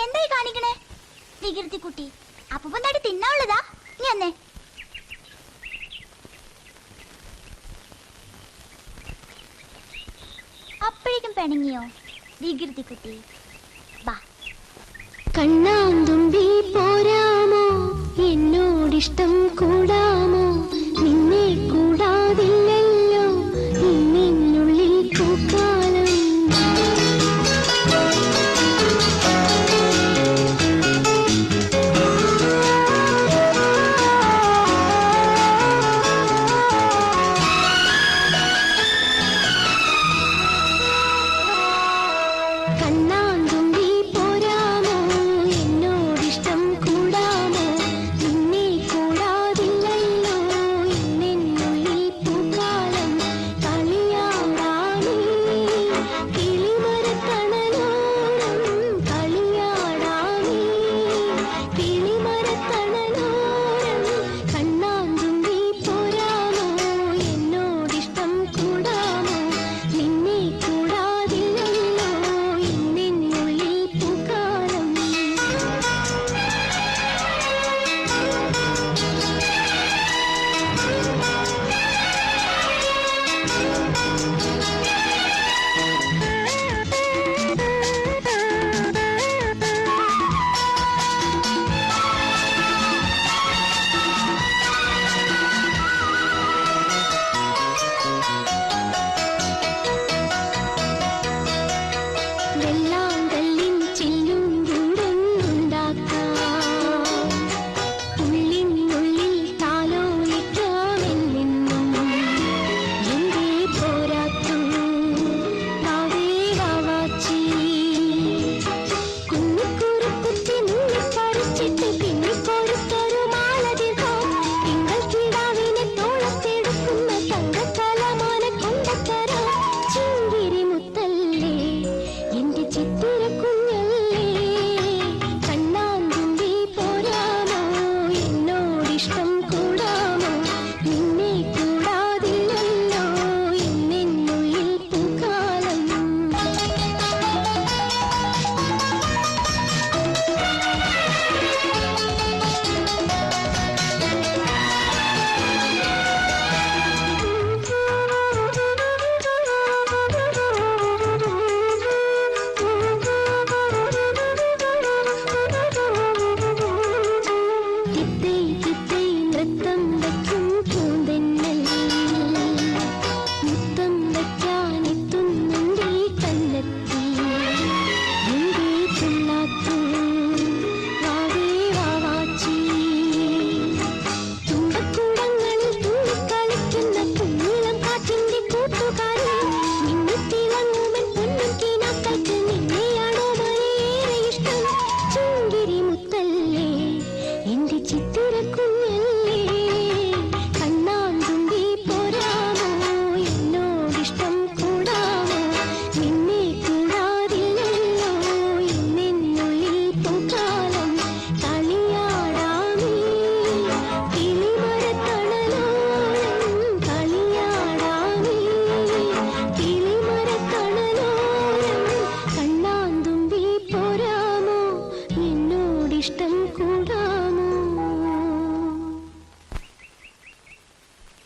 എന്തായി കാണിക്കണേ വികൃതി കുട്ടി? അപ്പൂപ്പൻ തടി തിന്നാനുള്ളതാ? നീ അന്നേ അപ്പോഴേക്കും പിണങ്ങിയോ വികൃതി കുട്ടി? ബാ. കണ്ണാന്തുമ്പി പോരാമോ, എന്നോടിഷ്ടം കൂടാമോ, നിന്നെ കൂടാതില്ലല്ലോ നിന്നുള്ളിൽ പൂക്കാലം.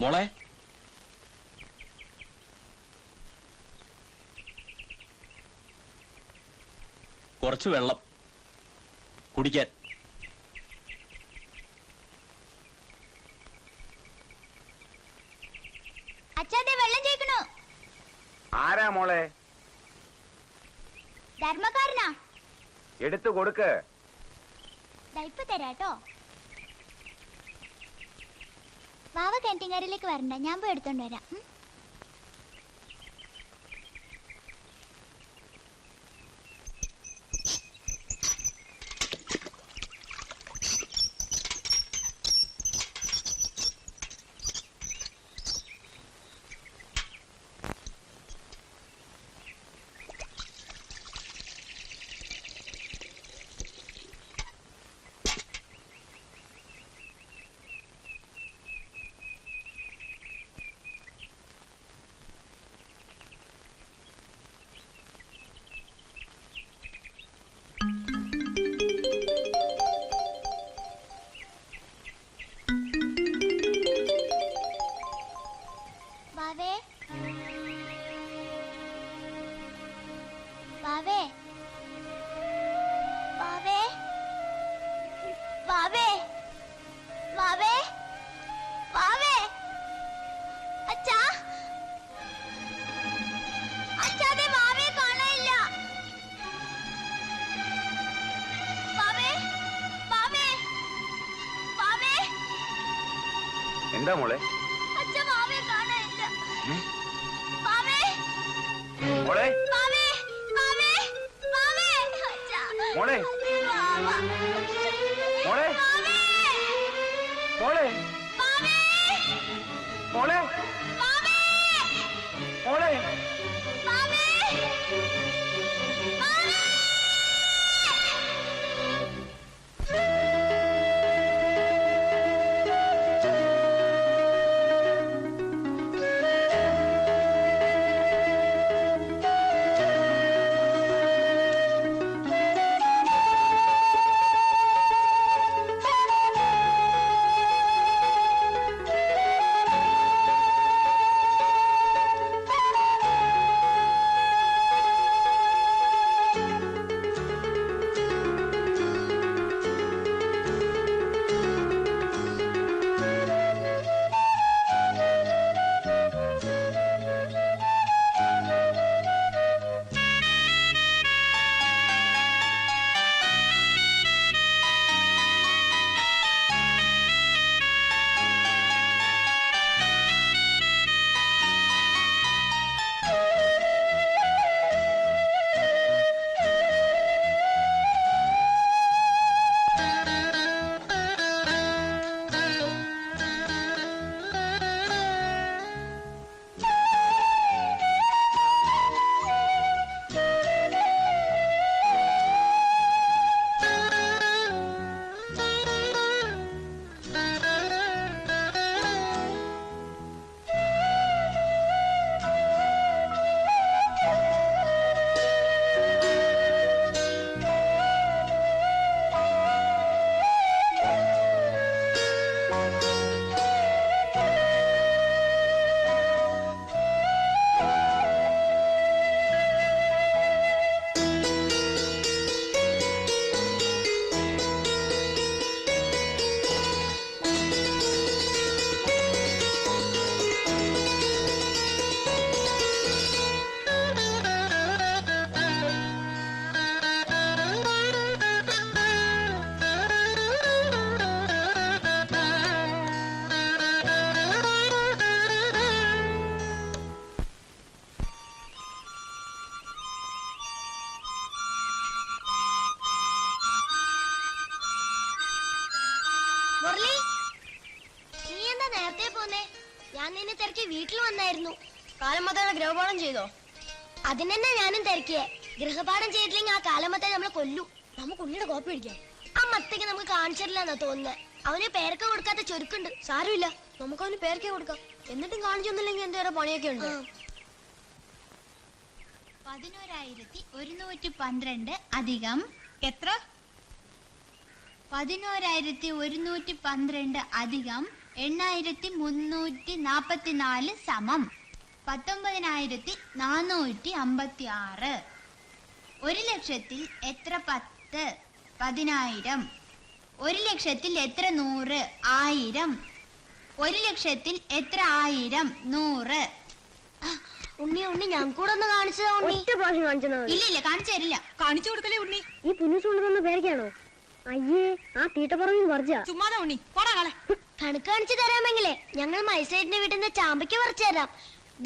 മോളെ, കുറച്ച് വെള്ളം കുടിക്കാൻ. അച്ഛാ വെള്ളം ചേക്കണു. ആരാ മോളെ? ധർമ്മക്കാരനാ. എടുത്തു കൊടുക്ക്. ഇപ്പൊ തരാട്ടോ. വാവ കാന്റീൻകാരിലേക്ക് വരണ്ട, ഞാൻ പോയി എടുത്തോണ്ട് വരാം. വാവേ വാവേ വാവേ വാവേ വാവേ അച്ഛാ അച്ഛാ ദേ വാവേ കാണാനില്ല വാവേ വാവേ വാവേ എന്താ മോളെ? അച്ഛാ വാവേ കാണാനില്ല വാവേ മോളെ വാവേ വാവേ വാവേ അച്ഛാ മോളെ വാവ മോളെ വാവേ മോളെ വാവേ മോളെ വാവേ മോളെ വാവേ വാവേ മുരളി നീ എന്താ നേരത്തെ പോന്നേ? ഞാൻ നിന്നെ തിരക്കി വീട്ടിൽ വന്നായിരുന്നു. കാലമത്തയുടെ ഗ്രഹപാഠം ചെയ്തോ? അതിനെന്നെ ഞാനും തിരക്കിയേ. ഗൃഹപാഠം ചെയ്തില്ലെങ്കിൽ ആ കാലമത്തെ നമ്മളെ കൊല്ലു. നമുക്ക് ഉണ്ണിയുടെ കോപ്പി അടിക്കാം. ആ മത്തേക്ക് നമുക്ക് കാണിച്ചിട്ടില്ലെന്നാ തോന്നുന്നത്. അവന് പേരൊക്കെ കൊടുക്കാത്ത ചുരുക്കുണ്ട്. സാരമില്ല, നമുക്ക് അവന് പേരൊക്കെ കൊടുക്കാം. എന്നിട്ടും കാണിച്ചൊന്നുമില്ലെങ്കിൽ എന്തേറെ പണിയൊക്കെ ഉണ്ട്. 11,112 അധികം എത്ര? 11,112 അധികം 8,344 സമം 19,456. 1,00,000 എത്ര 10? 10,000. 1,00,000 എത്ര 100? 1000. 1,00,000 എത്ര 1000? 100. ഉണ്ണി ഉണ്ണി ഞാൻ കൂടെ ഒന്ന് കാണിച്ചതാ ഉണ്ണി. ഒറ്റ പ്രാവശ്യം കാണിച്ചതാ മതി. ഇല്ല കാണിച്ചു തരില്ല. കാണിച്ചു കൊടുക്കലേ ഉണ്ണി. ഈ പുന്നൂസ് കൊണ്ടുവന്ന പേരൊക്കെയാണോ? അയ്യേ, ആ തീട്ടപ്പുറവിൽ പറിച്ച. ചുമ്മാതാ ഉണ്ണി, പോടാ കാളെ. കണക്ക് കാണിച്ചു തരാമെങ്കിലേ ഞങ്ങൾ മൈസൈഡിന്റെ വീട്ടിൽ നിന്ന് ചാമ്പയ്ക്ക് പറിച്ചു തരാം.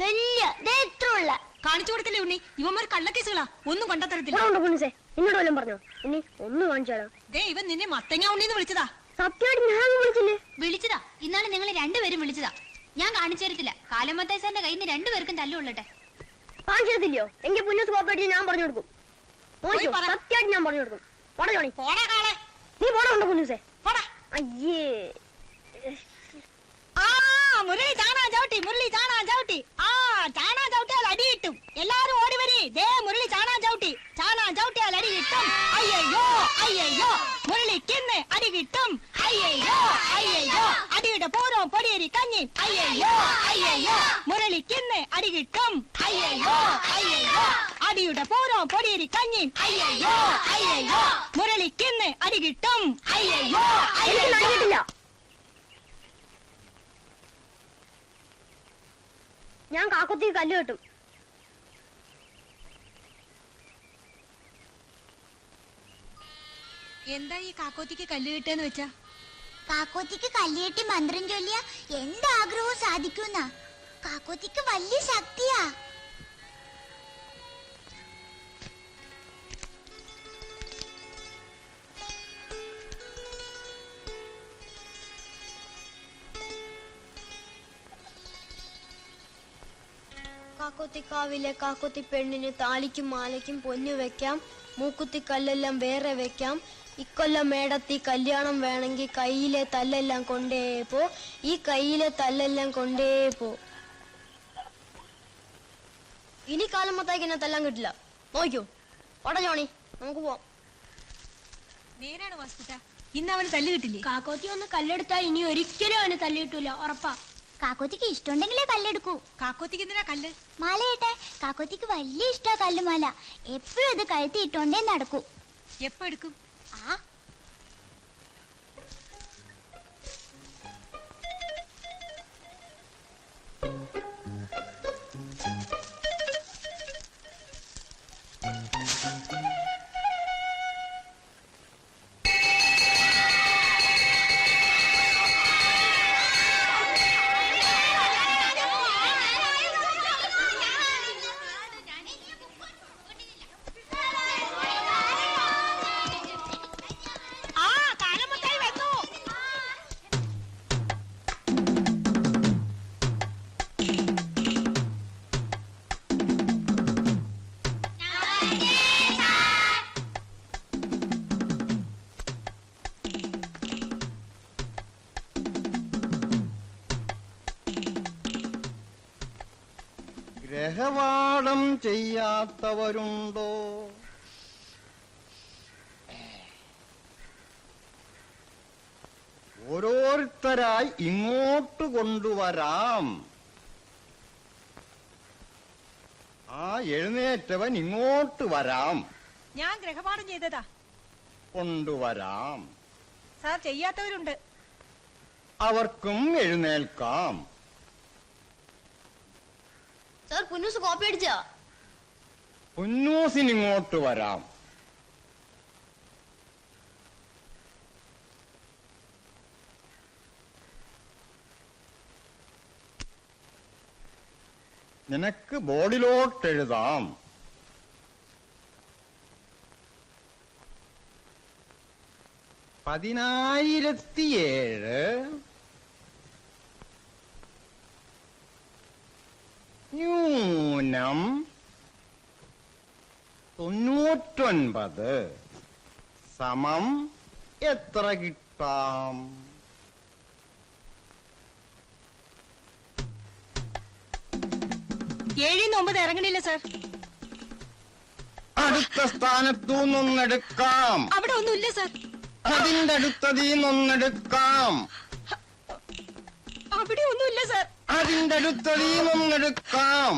വലിയ ഇത്ര ഉള്ള കാണിച്ചു കൊടുക്കലേ ഉണ്ണി. ഇവന്മാർ കള്ളക്കേസുകളാ, ഒന്നും കണ്ടെത്തരത്തില്ല. പുന്നൂസേ, എന്നോട് വല്ലതും പറഞ്ഞോ? ഉണ്ണി ഒന്ന് കാണിച്ചു തരാം. ദേ ഇവൻ നിന്നെ മത്തങ്ങ ഉണ്ണിന്ന് വിളിച്ചതാ. സത്യമായിട്ട് ഞാൻ വിളിച്ചില്ലേ? വിളിച്ചതാ. ഇന്നാളെ നിങ്ങൾ രണ്ടുപേരും വിളിച്ചതാ. ഞാൻ കാണിച്ചു തരത്തില്ല. കാലമത്തായി സാറിന്റെ കയ്യിൽ നിന്ന് രണ്ടുപേർക്കും തല്ലുകൊള്ളട്ടെ. കാണിച്ചു തരത്തില്ലയോ? എങ്കിൽ പുന്നൂസ് കോപ്പറേറ്റ് ഞാൻ പറഞ്ഞു കൊടുക്കും. പോയി പറ. സത്യമായിട്ട് ഞാൻ പറഞ്ഞു കൊടുക്കും. പോടാ ജോണി, പോടാ കാളെ, നീ പോണുണ്ടോ പുന്നൂസേ? പോടാ. അയ്യേ, ആ മുരളി ചാണാ ചവിട്ടി, മുരളി ചാണാ ചവിട്ടി. ആ ചാണാ ചവിട്ടിയാൽ അടി കിട്ടും. എല്ലാരും ഓടി വരി. ദേ മുരളി ചാണാ ചവിട്ടിയാൽ അടി കിട്ടും. അയ്യോ അയ്യോ, മുരളിക്കിന്ന് അടി കിട്ടും. അയ്യോ അയ്യോ, അടിയുടെ പൂരവും പൊടിയേരി കഞ്ഞി. അയ്യോ മുരളിക്കിന്ന് അടി കിട്ടും അയ്യോ അയ്യോ അടിയുടെ പൂരോ പൊടിയരി കഞ്ഞിയും അയ്യോ അയ്യോ മുരളിക്കിന്ന് അടി കിട്ടും അയ്യോ അയ്യോ ഞാൻ കാക്കുത്തി കല്ല് കെട്ടും. എന്താ ഈ കാക്കോത്തിക്ക് കല്ല് കിട്ടുമെന്ന് വെച്ചാ? കാക്കോത്തിക്ക് കല്ലുകെട്ടി മന്ത്രം ചൊല്ലിയ എന്താഗ്രഹവും സാധിക്കുന്ന കാക്കോത്തിക്ക് വലിയ ശക്തിയാ. കാക്കോത്തിക്കാവിലെ കാക്കോത്തി പെണ്ണിന് താലിക്കും മാലയ്ക്കും പൊന്നു വെക്കാം, മൂക്കുത്തി കല്ലെല്ലാം വേറെ വെക്കാം. ഇക്കൊല്ലം മേടത്തി കല്യാണം വേണമെങ്കിൽ കയ്യിലെ തല്ലെല്ലാം കൊണ്ടേ പോ, ഈ കയ്യിലെ തല്ലെല്ലാം കൊണ്ടേ പോ. ഇനി കാലം മൊത്തമാക്കി എന്നെ തല്ലാൻ കിട്ടില്ല. നോക്കൂ ഓടാ ജോണി, നമുക്ക് പോവാം. നേരാണ് വാസ്തുട്ട, ഇന്ന് അവന് തല്ല് കിട്ടില്ലേ? കാക്കോത്തി ഒന്ന് കല്ലെടുത്താ ഇനി ഒരിക്കലും അവന് തല്ല് കിട്ടൂല, ഉറപ്പാ. കാക്കോത്തിക്ക് ഇഷ്ടമുണ്ടെങ്കിലേ കല്ലെടുക്കൂ. കാക്കോത്തിക്ക് എന്തിനാ കല്ല്? മാലയിട്ടെ കാക്കോത്തിക്ക് വലിയ ഇഷ്ടാ കല്ലുമാല. എപ്പോഴും ഇത് കഴുത്തി ഇട്ടോണ്ടേ നടക്കൂ. എപ്പോ എടുക്കും? ആ ഗ്രഹപാഠം ചെയ്യാത്തവരുണ്ടോ? ഓരോരുത്തരായി ഇങ്ങോട്ട് കൊണ്ടുവരാം. ആ എഴുന്നേറ്റവൻ ഇങ്ങോട്ട് വരാം. ഞാൻ ഗ്രഹപാഠം ചെയ്തതാ. കൊണ്ടുവരാം. സാർ ചെയ്യാത്തവരുണ്ട്. അവർക്കും എഴുന്നേൽക്കാം. സാർ പുന്നൂസ് കോപ്പി അടിച്ചാ? പുന്നൂസിനിങ്ങോട്ട് വരാം. നിനക്ക് ബോർഡിലോട്ടെഴുതാം. പതിനായിരത്തിയേഴ് ന്യൂനം 99 സമം എത്ര കിട്ടാം? ഏഴിന്ന് 9 ഇറങ്ങണില്ല സാർ. അടുത്ത സ്ഥാനത്തു നിന്നെടുക്കാം. അവിടെ ഒന്നുമില്ല സാർ. അതിന്റെ അടുത്തതീന്നൊന്നെടുക്കാം. അവിടെ ഒന്നുമില്ല സാർ. അതിന്റെ അടുത്തതീന്നൊന്നെടുക്കാം.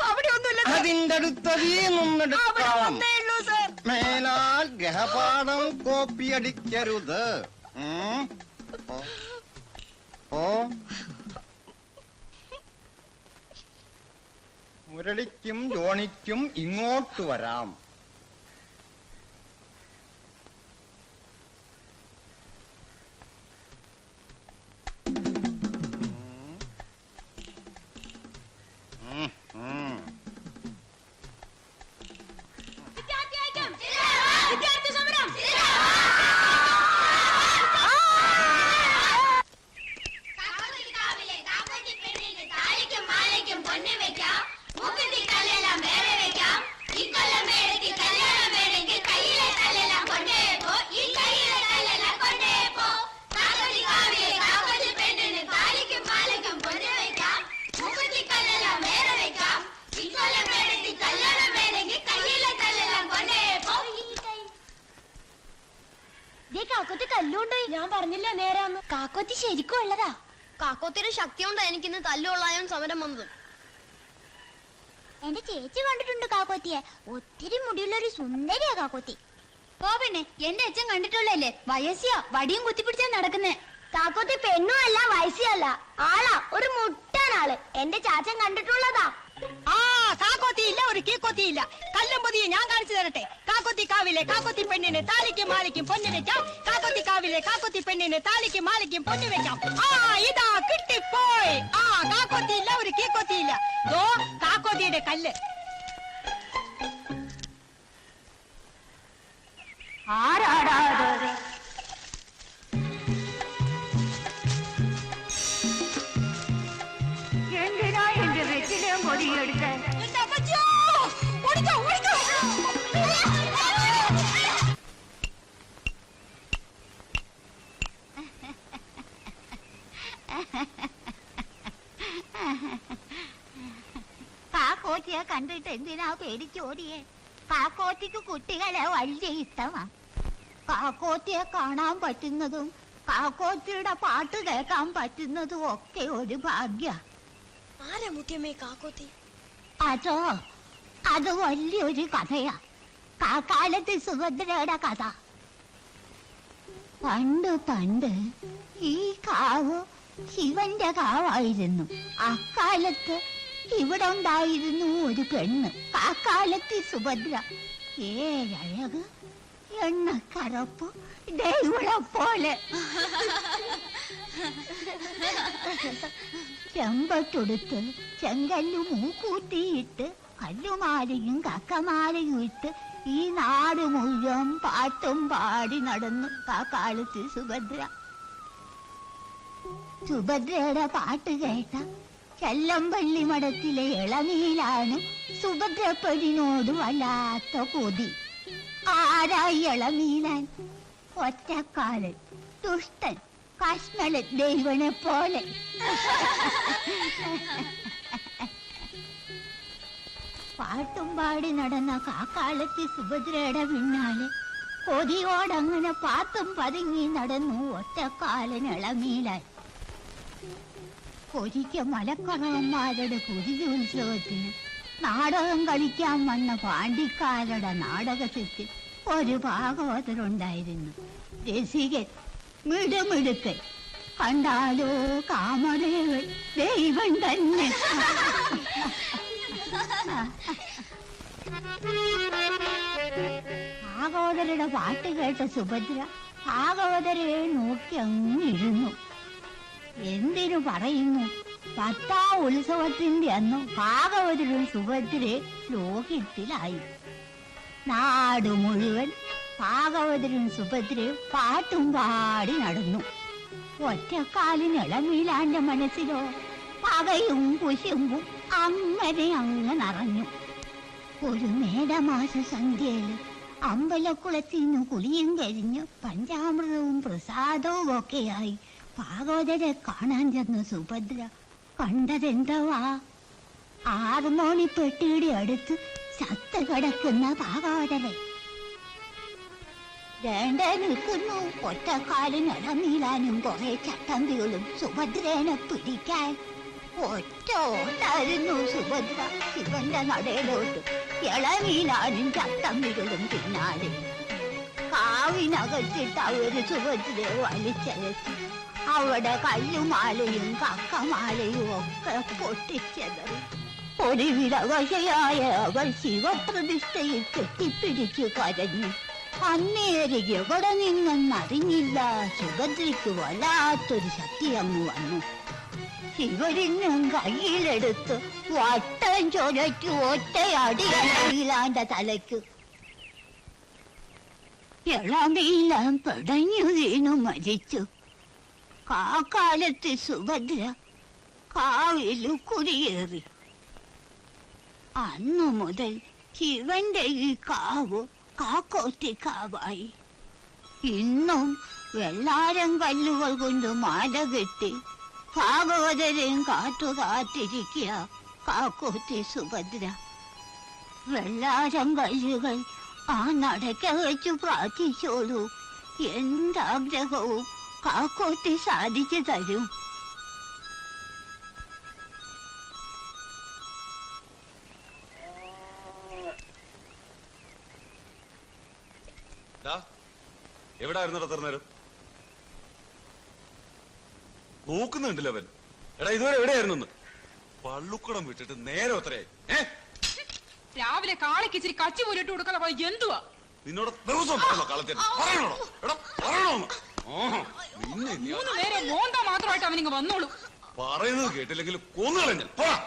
അവിടെ ഒന്നുമില്ല. അതിന്റെ അടുത്തതീന്നൊന്നെടുക്കാം. ഒന്നേ ഉള്ളൂ സാർ. മേലാൽ ഗ്രഹപാഠം കോപ്പി അടിക്കരുത്. ഓ മുരളിക്കും ജോണിക്കും ഇങ്ങോട്ട് വരാം. കാക്കോത്തി കല്ലുണ്ടോ? ഞാൻ പറഞ്ഞില്ല നേരാന്ന്. കാക്കോത്തി ശരിക്കും ഉള്ളതാ. കാക്കോത്തിയുടെ ശക്തി കൊണ്ടാ എനിക്കിന്ന് തല്ലുകൊള്ളാനും സമരം വന്നത്. എന്റെ ചേച്ചി കണ്ടിട്ടുണ്ട് കാക്കോത്തിയെ. ഒത്തിരി മുടിയുള്ള ഒരു സുന്ദരിയാ കാക്കോത്തി. ഓ പിന്നെ എന്റെ അച്ഛൻ കണ്ടിട്ടുള്ളല്ലേ, വയസ്സിയാ വടിയും കുത്തിപ്പിടിച്ചാ നടക്കുന്നേ. കാക്കോത്തി പെണ്ണും അല്ല വയസ്സല്ല, ആളാ ഒരു മുട്ടാനാള്. എന്റെ ചാച്ചൻ കണ്ടിട്ടുള്ളതാ. ആ കാക്കോത്തി ഇല്ല, ഒരു കീക്കോത്തി ഇല്ല. കല്ലും പൊതിയെ ഞാൻ കാണിച്ചു തരട്ടെ. കാക്കോത്തി കാവിലെ കാക്കോത്തി പെണ്ണിന് താലിക്കും മാലയ്ക്കും പൊന്നു വെക്കാം. കാക്കോത്തി കാവിലെ കാക്കോത്തി പെണ്ണിന് താലിക്കും മാലയ്ക്കും പൊന്നു വെക്കാം. ആ ഇതാ കിട്ടിപ്പോയി. ആ കാക്കോത്തി ഇല്ല, ഒരു കീക്കോത്തി ഇല്ല. ദോ കാക്കോത്തിയുടെ കല്ല്. ആരാടാ എന്തിനാ എന്റെ വെറ്റിലും പൊടിയെടുത്ത്? കാക്കോത്തിയെ കണ്ടിട്ട് എന്തിനാ പേടിച്ചോടിയേ? കാക്കോത്തിക്ക് കുട്ടികളെ വലിയ ഇഷ്ടമാ. കാക്കോത്തിയെ കാണാൻ പറ്റുന്നതും കാക്കോത്തിയുടെ പാട്ട് കേൾക്കാൻ പറ്റുന്നതും ഒക്കെ ഒരു ഭാഗ്യ. ആരാ മുത്തിയമ്മേ കാക്കോത്തി? അതോ, അത് വലിയൊരു കഥയാ. കാക്കാലത്ത് സുഭദ്രയുടെ കഥ. പണ്ട് പണ്ട് ഈ കാവ് ശിവന്റെ കാവായിരുന്നു. അക്കാലത്ത് ഇവിടെ ഉണ്ടായിരുന്നു ഒരു പെണ്ണ്, കാക്കാലത്ത് സുഭദ്ര. ഏഴഴക്, എണ്ണക്കറപ്പ്, ദൈവളെ പോലെ. ചെമ്പത്തൊടുത്ത് ചെങ്കല്ലു മൂക്കൂട്ടിയിട്ട് കല്ലുമാലയും കക്കമാലയും ഇട്ട് ഈ നാട് മുഴുവൻ പാട്ടും പാടി നടന്നു കാക്കാലത്ത് സുഭദ്ര. സുഭദ്രയുടെ പാട്ട് കേട്ട ചെല്ലമ്പള്ളി മഠത്തിലെ ഇളനീലാണ് സുഭദ്രപ്പടിനോട് വല്ലാത്ത കൊതി. ആരായി ഇളനീലാൻ? ഒറ്റക്കാലൻ, ദുഷ്ടൻ, കശ്മലൻ, ദൈവനെ പോലെ. പാട്ടും പാടി നടന്ന കാക്കാലത്ത് സുഭദ്രയുടെ പിന്നാലെ കൊതിയോടങ്ങനെ പാത്തും പതുങ്ങി നടന്നു ഒറ്റക്കാലൻ ഇളനീലാൻ. ഒരിക്കൽ മലക്കറവന്മാരുടെ കുതിരുത്സവത്തിന് നാടകം കളിക്കാൻ വന്ന പാണ്ടിക്കാരുടെ നാടകത്തിൽ ഒരു ഭാഗവതരുണ്ടായിരുന്നു. രസികൻ, മിടുമിടുക്കൻ, കണ്ടാലോ കാമദേവൻ, ദൈവം തന്നെ. ഭാഗവതരുടെ പാട്ട് കേട്ട സുഭദ്ര ഭാഗവതരെ നോക്കി അങ്ങിരുന്നു. എന്തിനു പറയുന്നു, 10ാം ഉത്സവത്തിന്റെ അന്ന് ഭാഗവതരും സുഭദ്രയെ ലോകത്തിലായി. നാട് മുഴുവൻ ഭാഗവതരും സുഭദ്രയും പാട്ടും പാടി നടന്നു. ഒറ്റക്കാലിന് ഇളമീലാന്റെ മനസ്സിലോ പകയും കുശുമ്പും അങ്ങനെ അങ്ങ് നിറഞ്ഞു. ഒരു മേടമാസ സന്ധ്യയില് അമ്പലക്കുളത്തിന്ന് കുളിയും കഴിഞ്ഞ് പഞ്ചാമൃതവും പ്രസാദവും ഒക്കെയായി ഭാഗവതരെ കാണാൻ ചെന്ന സുഭദ്ര കണ്ടതെന്തവാ? ഹാർമോണിപ്പെട്ടിയുടെ അടുത്ത് ചത്ത് കിടക്കുന്ന ഭാഗവതരെ. വേണ്ട നിൽക്കുന്നു ഒറ്റക്കാലിന് ഇളനീലാനും കുറെ ചട്ടമ്പികളും സുഭദ്രേനെ പിടിക്കാൻ. ഒറ്റ ഓട്ടായിരുന്നു സുഭദ്ര ശിവന്റെ നടയിലോട്ട്, ഇളനീലാനും ചട്ടമ്പികളും പിന്നാലെ. കാവിനകത്തിട്ട് അവര് സുഭദ്രയെ വലിച്ചഴച്ചു. അവിടെ കല്ലുമാലയും കക്കമാലയും ഒക്കെ പൊട്ടിച്ചെതറി. ഒരു വിളവശയായ അവൾ ശിവപ്രതിഷ്ഠയിൽ കെട്ടിപ്പിടിച്ചു കരഞ്ഞു. അന്നേരെ എവിടെ നിന്നെന്നറിഞ്ഞില്ല സുഭദ്രയ്ക്ക് വല്ലാത്തൊരു ശക്തി അങ്ങ് വന്നു. ശിവരിനും കയ്യിലെടുത്ത് വട്ടം ചൊരയ്ക്ക് ഒറ്റയടി ഇളമീലാന്റെ തലയ്ക്ക്. ഇളമീലാൻ പിടഞ്ഞു വീണു മരിച്ചു. കാക്കാലത്ത് സുഭദ്ര കാവിലു കുടിയേറി. അന്നു മുതൽ ശിവന്റെ ഈ കാവ് കാക്കോത്തിക്കാവായി. ഇന്നും വെള്ളാരം കല്ലുകൾ കൊണ്ട് മാല കെട്ടി ഭാഗവതരെയും കാത്തിരിക്കുക കാക്കോത്തി സുഭദ്ര. വെള്ളാരം കല്ലുകൾ ആ നടക്ക വെച്ചു പ്രാർത്ഥിച്ചോളൂ, എന്താഗ്രഹവും കാക്കോത്തി സാധിച്ചു തരും. എവിടായിരുന്നു ഇത്ര നേരം? നോക്കുന്നുണ്ടല്ലോ അവൻ. എടാ ഇതുവരെ എവിടെയായിരുന്നു? പള്ളുക്കുടം വിട്ടിട്ട് നേരെ എത്രയായി? രാവിലെ കാളയ്ക്ക് ഇച്ചിരി കച്ചി പോലിട്ട് കൊടുക്കാതെ പോയി എന്തുവാ? നിന്നോട് ദിവസം പറഞ്ഞോ കളത്തിൽ പറയണോടോ? എടാ പറയണോന്ന്. നിന്നെ 3 നേരം മോന്ത മാത്രമായിട്ട് അവനിങ്ങ് വന്നോളൂ. പറയുന്നത് കേട്ടില്ലെങ്കിൽ കൊന്നുകളഞ്ഞ പോടാ.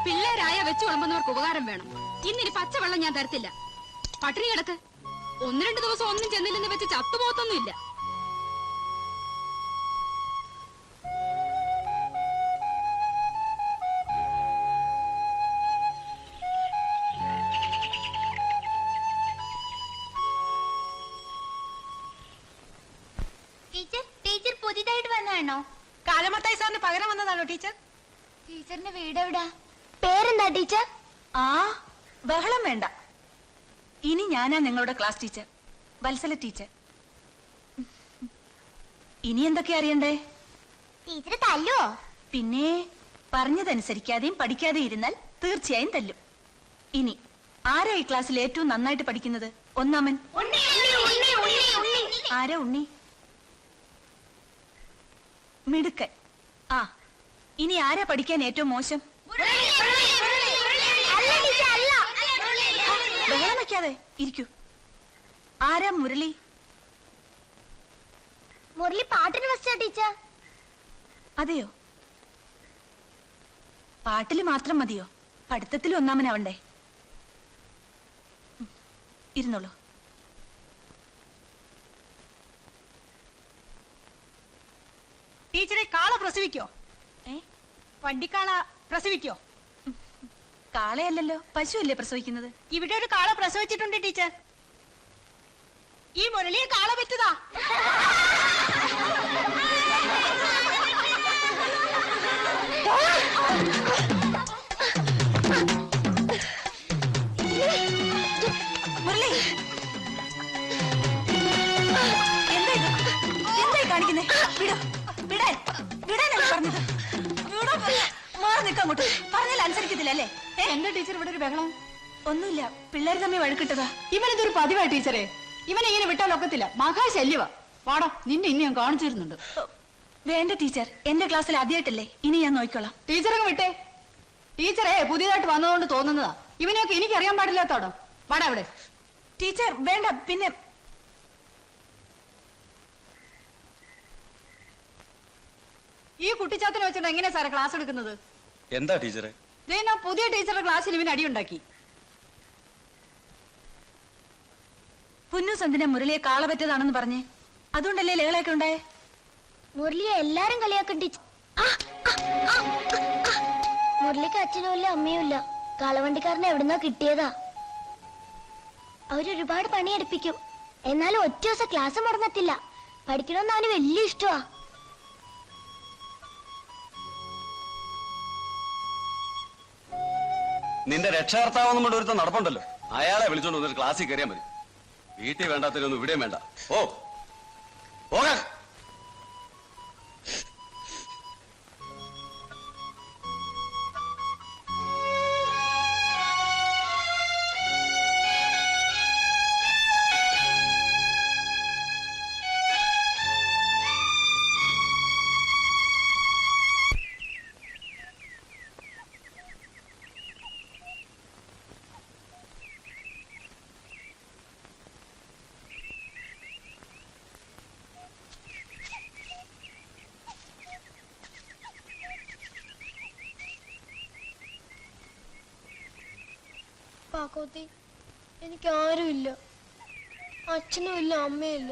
പിള്ളേരായ വെച്ചു വിളമ്പുന്നവർക്ക് ഉപകാരം വേണം. ഇന്നിനി പച്ചവെള്ളം ഞാൻ തരത്തില്ല. പട്ടിണി കിടക്ക്. 1-2 ദിവസം ഒന്നും ചെന്നില്ലെന്ന് വെച്ച് ചത്തുപോത്തൊന്നുമില്ല. ടീച്ചർ പുതിയതായിട്ട് വന്നതാണോ? കാലമത്തായി സാറിന് പകരം വന്നതാണോ ടീച്ചർ? ടീച്ചറിന്റെ വീട് എവിടാ? പേരെന്താ ടീച്ചർ? ആ ബഹളം വേണ്ട. ഇനി ഞാനാ നിങ്ങളുടെ ക്ലാസ് ടീച്ചർ, വത്സല ടീച്ചർ. ഇനി എന്തൊക്കെ അറിയണ്ടേ? ടീച്ചർ തല്ലുവോ? പിന്നെ പറഞ്ഞതനുസരിക്കാതെയും പഠിക്കാതെയും ഇരുന്നാൽ തീർച്ചയായും തല്ലും. ഇനി ആരാ ഈ ക്ലാസ്സിൽ ഏറ്റവും നന്നായിട്ട് പഠിക്കുന്നത്? ഒന്നാമൻ ആരാ? ഉണ്ണി. മിടുക്കൻ. ആ ഇനി ആരാ പഠിക്കാൻ ഏറ്റവും മോശം? ബഹളം വെക്കാതെ ഇരിക്കൂ. ആരാ? മുരളി. മുരളി പാട്ടിന് ഫസ്റ്റാ ടീച്ചർ. അതെയോ? പാട്ടില് മാത്രം മതിയോ? പഠിത്തത്തിൽ ഒന്നാമനാവണ്ടേ? ഇരുന്നോളൂ. ടീച്ചറെ കാള പ്രസവിക്കോ? വണ്ടിക്കാള പ്രസവിക്കോ? കാളയല്ലല്ലോ, പശുവല്ലേ പ്രസവിക്കുന്നത്. ഇവിടെ ഒരു കാള പ്രസവിച്ചിട്ടുണ്ട് ടീച്ചർ. ഈ മുരളിയെ കാള പറ്റുതാ. മുരളി എന്തായി കാണിക്കുന്നേ? വിടോ, വിടാൻ വിടാനല്ലേ പറഞ്ഞത്? വിടോ, മാറി നിൽക്കങ്ങോട്ട്. പറഞ്ഞാൽ അനുസരിക്കത്തില്ല അല്ലേ? എന്താ ടീച്ചർ ഇവിടെ ഒരു ബഹളം? ഒന്നുമില്ല, പിള്ളേർ തമ്മിൽ വഴക്കിട്ടതാ. ഇവനിതൊരു പതിവാ ടീച്ചറെ. ഇവനെ ഇങ്ങനെ വിട്ടാൽ ഒക്കത്തില്ല, മഹാശല്യവാ. വാടോ, നിന്നെ ഇനി ഞാൻ കാണിച്ചിരുന്നുണ്ട്. വേണ്ട ടീച്ചർ, എന്റെ ക്ലാസ്സിൽ ആദ്യമായിട്ടല്ലേ, ഇനി ഞാൻ നോക്കിക്കോളാം. ടീച്ചറങ്ങ് വിട്ടേ. ടീച്ചറെ പുതിയതായിട്ട് വന്നതുകൊണ്ട് തോന്നുന്നതാ. ഇവനെയൊക്കെ എനിക്ക് അറിയാൻ പാടില്ലാത്തോടോ. വാടാ അവിടെ. ടീച്ചർ വേണ്ട. പിന്നെ ഈ കുട്ടിച്ചാത്തനെ വെച്ചിട്ട് എങ്ങനെയാ സാറേ ക്ലാസ് എടുക്കുന്നത്? എന്താ ടീച്ചറെ? പുതിയ ടീച്ചറുടെ ക്ലാസ്സിൽ ഇവന് അടിയുണ്ടാക്കി. പുന്നൂസ് എന്തിനാ മുരളിയെ കാള പറ്റതാണെന്ന് പറഞ്ഞേ? അതുകൊണ്ടല്ലേ ലഹളയൊക്കെ ഉണ്ടായേ? മുരളിയെ എല്ലാരും കളിയാക്കും ടീച്ചർ. മുരളിക്ക് അച്ഛനും ഇല്ല അമ്മയും ഇല്ല. കാളവണ്ടിക്കാരനെ എവിടുന്നോ കിട്ടിയതാ. അവരൊരുപാട് പണിയെടുപ്പിക്കും. എന്നാലും ഒറ്റ ദിവസം ക്ലാസ് മുടങ്ങത്തില്ല. പഠിക്കണമെന്ന് അവന് വലിയ ഇഷ്ടമാ. നിന്റെ രക്ഷാകർത്താവെന്നും കൊണ്ട് ഒരുത്ത നടപ്പുണ്ടല്ലോ, അയാളെ വിളിച്ചോണ്ട് വന്നിട്ട് ക്ലാസ്സിൽ കയറിയാൽ മതി. വീട്ടിൽ വേണ്ടാത്തതിനൊന്നും ഇവിടെയും വേണ്ട. ഓ പോകാൻ. പാക്കോത്തി, എനിക്ക് ആരുമില്ല. അച്ഛനും ഇല്ല, അമ്മയില്ല.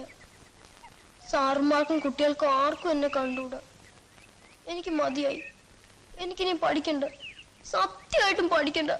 സാറുമാർക്കും കുട്ടികൾക്കും ആർക്കും എന്നെ കണ്ടുകൂടാ. എനിക്ക് മതിയായി. എനിക്കിനി പഠിക്കണ്ട, സത്യമായിട്ടും പഠിക്കണ്ട.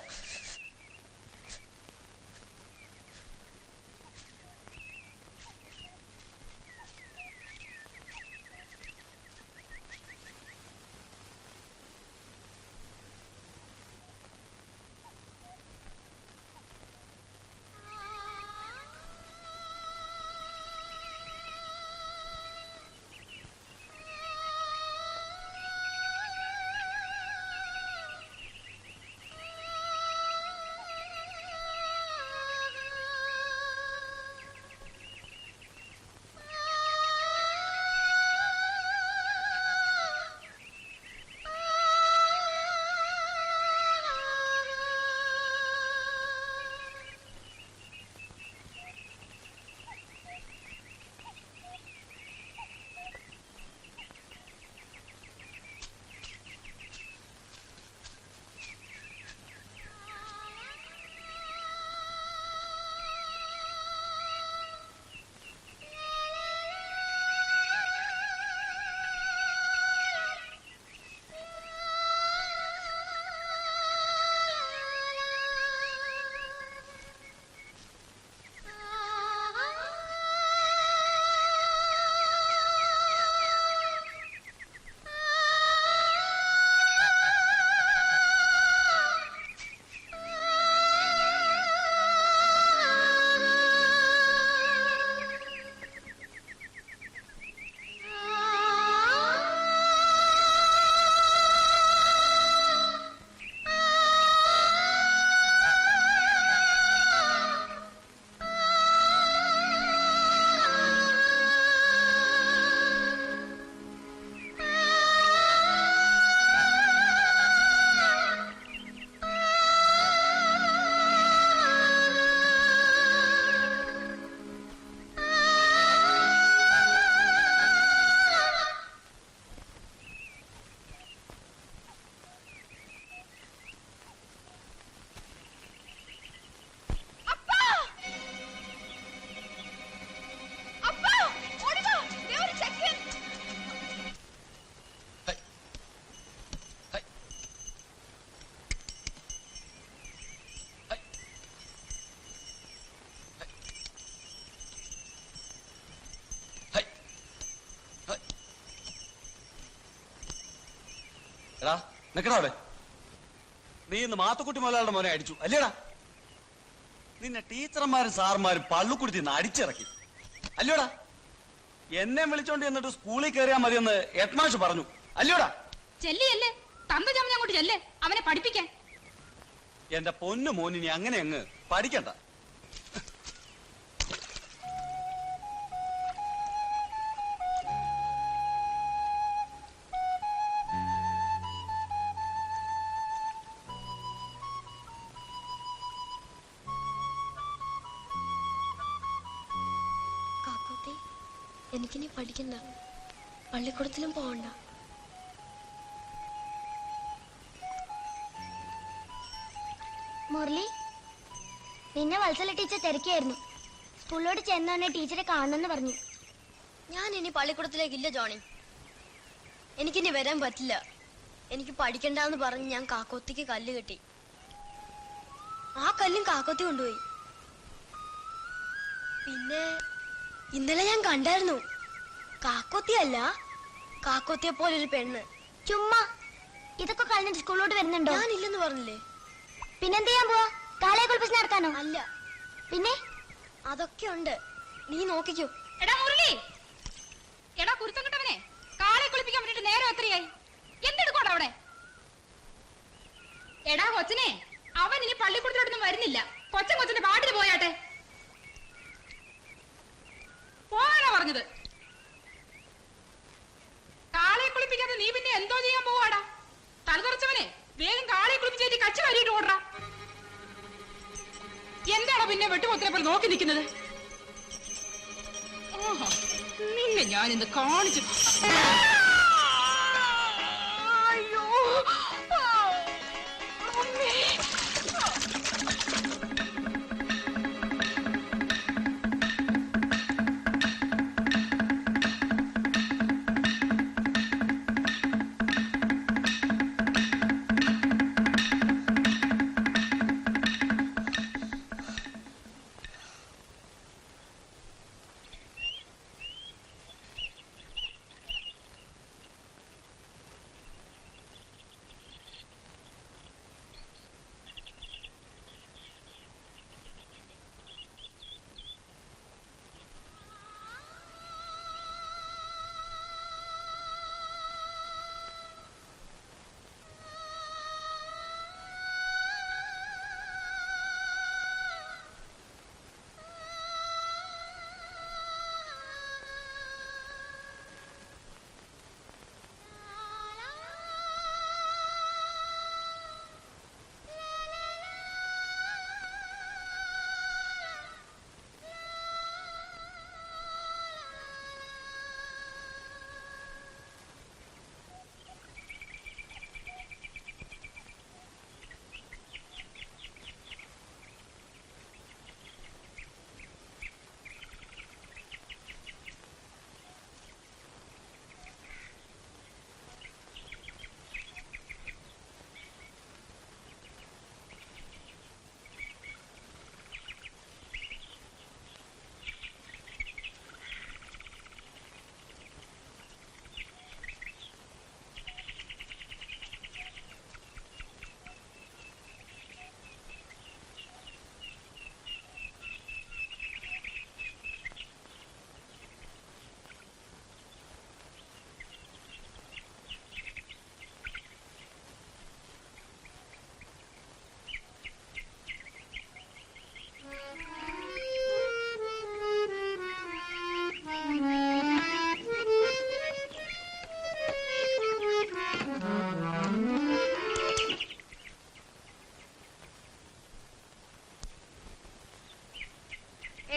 നിക്കടാ അവിടെ. നീ ഇന്ന് മാത്തുക്കുട്ടി മുതലാളുടെ മോനെ അടിച്ചു അല്ലേടാ? നിന്നെ ടീച്ചർമാരും സാറുമാരും പള്ളുക്കുടുത്തി നിന്ന് അടിച്ചിറക്കി അല്ലയോടാ? എന്നെ വിളിച്ചോണ്ട് എന്നിട്ട് സ്കൂളിൽ കയറിയാ മതിയെന്ന് ഹെഡ്മാഷ് പറഞ്ഞു അല്ലയോടാ? ചെല്ലിയല്ലേ തന്ത ചമഞ്ഞ അങ്ങോട്ട് ചെല്ലേ അവനെ പഠിപ്പിക്കാൻ. എന്റെ പൊന്നു മോനിനി അങ്ങനെ അങ്ങ് പഠിക്കണ്ട. കാക്കോത്തി, എനിക്കിനി പഠിക്കണ്ട, പള്ളിക്കൂടത്തിലും പോകണ്ട. മുരളി, നിന്നെ വത്സല ടീച്ചർ തിരക്കിയായിരുന്നു. സ്കൂളിലോട്ട് ചെന്നെ ടീച്ചറെ കാണണമെന്ന് പറഞ്ഞു. ഞാൻ ഇനി പള്ളിക്കൂടത്തിലേക്കില്ല ജോണി. എനിക്കിനി വരാൻ പറ്റില്ല. എനിക്ക് പഠിക്കണ്ടെന്ന് പറഞ്ഞ് ഞാൻ കാക്കോത്തിക്ക് കല്ല് കെട്ടി. ആ കല്ലും കാക്കോത്തി കൊണ്ടുപോയി. പിന്നെ ഇന്നലെ ഞാൻ കണ്ടായിരുന്നു. കാക്കോത്തിയല്ല, കാക്കോത്തിയെ പോലൊരു പെണ്ണ്. ചുമ്മാ ഇതൊക്കെ കളഞ്ഞിട്ട് സ്കൂളിലോട്ട് വരുന്നുണ്ടോ? ഞാനില്ലെന്ന് പറഞ്ഞില്ലേ? പിന്നെന്ത് ചെയ്യാൻ പോവാ? കാളയെ കുളിപ്പിച്ച് നടത്താനോ? അല്ല, പിന്നെ അതൊക്കെ ഉണ്ട്. നീ നോക്കിക്കോ. എടാ മുരളി, എടാ കുരുത്തം കിട്ടവനെ, കാളെ കുളിപ്പിക്കാൻ വേണ്ടിട്ട് നേരം എത്രയായി? എന്തെടുക്കോടാ അവിടെ? എടാ കൊച്ചനെ, അവൻ ഇനി പള്ളിക്കൂടത്തിലോട്ടൊന്നും വരുന്നില്ല. കൊച്ചന്റെ പാട്ടിന് പോയാട്ടെ. പോകാനാ പറഞ്ഞത്. കാളെ കുളിപ്പിക്കാതെ നീ പിന്നെ എന്തോ ചെയ്യാൻ പോവാടാ? തലതുറച്ചവനെ, വേഗം കാളെ കുളിപ്പിച്ചേറ്റി കച്ചു വരിയിട്ട് ഓടാ. എന്താണോ പിന്നെ വെട്ടുപോത്തിനെ പോലെ നോക്കി നിൽക്കുന്നത്? നിന്നെ ഞാൻ ഇന്ന് കാണിച്ചു. അയ്യോ, അമ്മേ.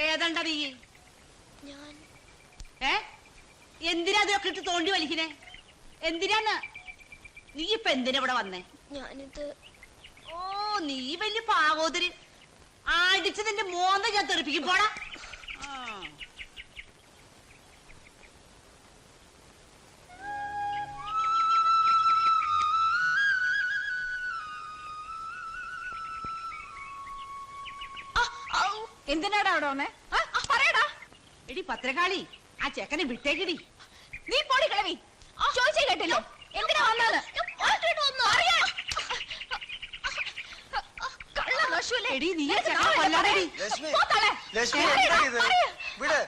ഏതാണ്ടാ നീ? ഞാൻ എന്തിനാ അതൊക്കെ ഇട്ട് തോണ്ടി വലിക്കണേ? എന്തിനാന്ന്? നീ ഇപ്പൊ എന്തിനാ ഇവിടെ വന്നേ? ഞാനിത് ഓ, നീ വലിയ പാകോദരി. അടിച്ച് നിന്റെ മോന്ത ഞാൻ തെറിപ്പിക്കും. പോടാ. എന്തിനാടാ അവിടെ വന്നേ? പറയടാ. എടി പത്രകാളി, ആ ചെക്കനെ വിട്ടേക്കടി. നീ പൊടി കിളവി. ചോദിച്ചേ കേട്ടില്ലോ എന്തിനാ വന്നത്? എടി നീ ചെക്കനെ കൊല്ലാതെടി. പോ തള്ളേ. വിട്.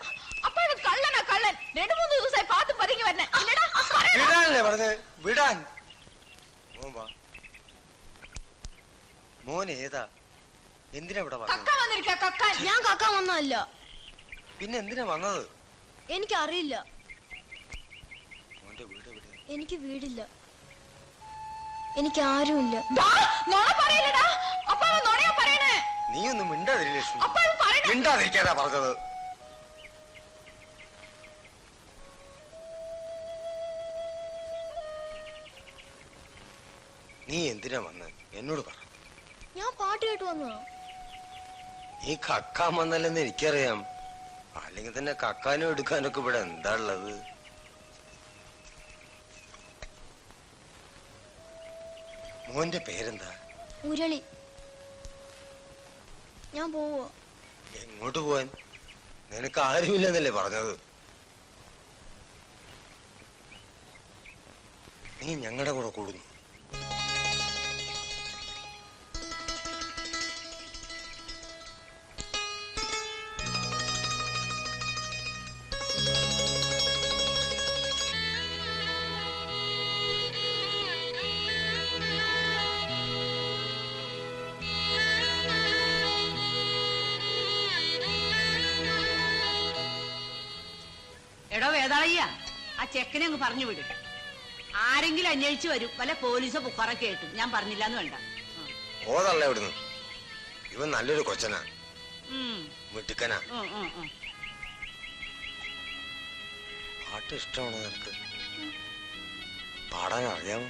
അപ്പൊ ഇത് കള്ളനാ കള്ളൻ. 2-3 ദിവസമായി പാത്തും പതുങ്ങി വരണേ. ഇല്ലടാ, പറയടാ. വിടാനല്ലേ പറഞ്ഞത്? വിടാൻ. മോൻ വാ. മോൻ ഏതാ? എന്തിനാ ഇവിടെ വന്നത്? കക്കാൻ വന്നിരിക്കാ, കക്കാൻ. ഞാൻ കക്കാൻ വന്നതല്ല. പിന്നെ എന്തിനാ വന്നത്? എനിക്കറിയില്ല. മോന്റെ വീട് എവിടെ? എനിക്ക് വീടില്ല. എനിക്ക് ആരുമില്ല. ദാ, നുണ പറയില്ലടാ. അപ്പൊ അവൻ നുണയാ പറയണേ. നീ ഒന്നും മിണ്ടാതിരി ലക്ഷ്മി. അപ്പൊ അവൻ പറയണേ. മിണ്ടാതിരിക്കാനാ പറഞ്ഞത്. നീ എന്തിനാ വന്നത്? എന്നോട് പറ. ഞാൻ പാട്ട് കേട്ട് വന്നതാ. നീ കക്കാൻ വന്നല്ലെന്ന് എനിക്കറിയാം. അല്ലെങ്കിൽ തന്നെ കക്കാനും എടുക്കാനൊക്കെ ഇവിടെ എന്താ ഉള്ളത്? മോന്റെ പേരെന്താ? മുരളി. ഞാൻ പോവോ? എങ്ങോട്ട് പോവാൻ? നിനക്ക് ആരുമില്ലെന്നല്ലേ പറഞ്ഞത്? നീ ഞങ്ങളുടെ കൂടെ കൂടുന്നു. എടോ വേതാളയ്യ, ആ ചെക്കനെ അങ്ങ് പറഞ്ഞു വിടും. ആരെങ്കിലും അന്വേഷിച്ചു വരും. വല്ല പോലീസോ പുക്കാറൊക്കെ ആയിട്ടും. ഞാൻ പറഞ്ഞില്ലാന്ന് വേണ്ട. ഓതല്ല ഇവിടുന്ന്. ഇവൻ നല്ലൊരു കൊച്ചനാ, മിടുക്കനാ. പാട്ട് ഇഷ്ടമാണോ നിനക്ക്? പാടാൻ അറിയാമോ?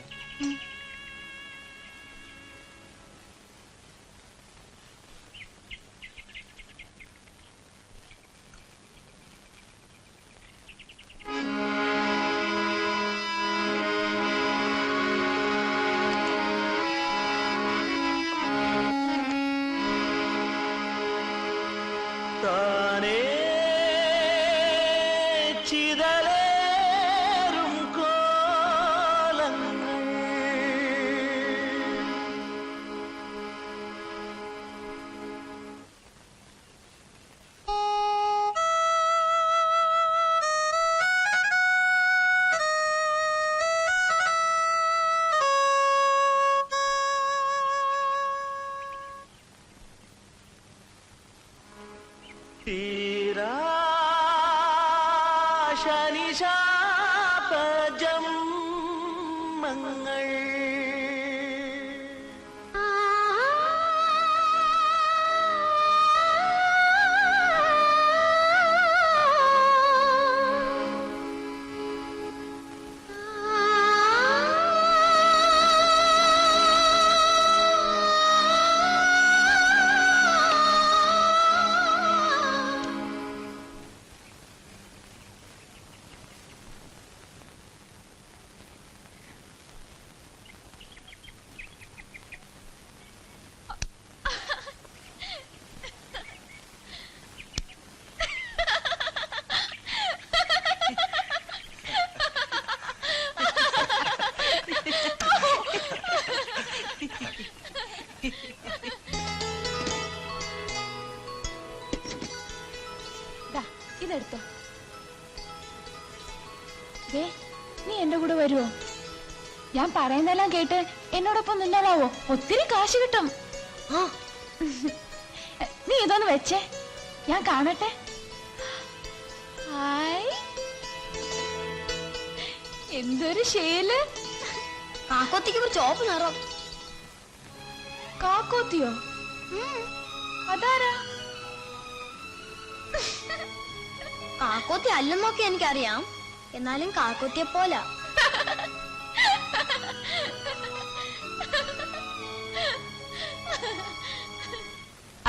താനേ ചിതലേറും കോലങ്ങൾ തീരാശനിശാപജന്മങ്ങൾ ഇതെടുത്തോ. നീ എന്റെ കൂടെ വരുവോ? ഞാൻ പറയുന്നെല്ലാം കേട്ട് എന്നോടൊപ്പം നിന്നോളാവോ? ഒത്തിരി കാശ് കിട്ടും. നീ ഇതൊന്ന് വെച്ചേ, ഞാൻ കാണട്ടെ. ഹായ്, എന്തൊരു ശേല്. കാക്കോത്തിക്ക് ഒരു ചോപ്പ് നിറം. കാക്കോത്തിയോ? അതാരാ? കാക്കോത്തി അല്ലെന്നൊക്കെ എനിക്കറിയാം. എന്നാലും കാക്കോത്തിയെ പോലെ.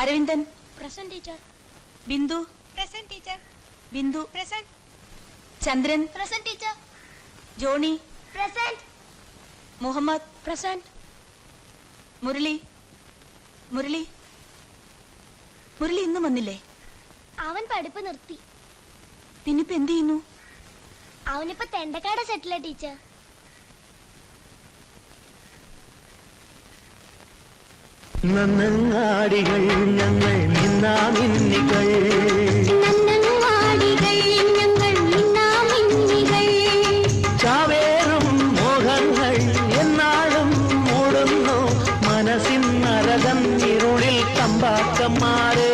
Aravindan present teacher. Bindu present teacher. Bindu present. Chandran present teacher. Johnny present. Muhammad present. Murali Murali Murali ഇന്നും വന്നില്ലേ? അവൻ പഠിപ്പ് നിർത്തി. പിന്നിപ്പോ എന്ത് ചെയ്യുന്നു? അവനിപ്പോ തെണ്ടക്കാട് സെറ്റില ടീച്ചർ. നന്നങ്ങാടികൾ ഞങ്ങൾ നിന്നാമിന്നികൾ ചാവേറും മോഹങ്ങൾ എന്നാളും മൂടുന്നു മനസ്സിൻ നരകം ഇരുളിൽ കമ്പാക്കന്മാരെ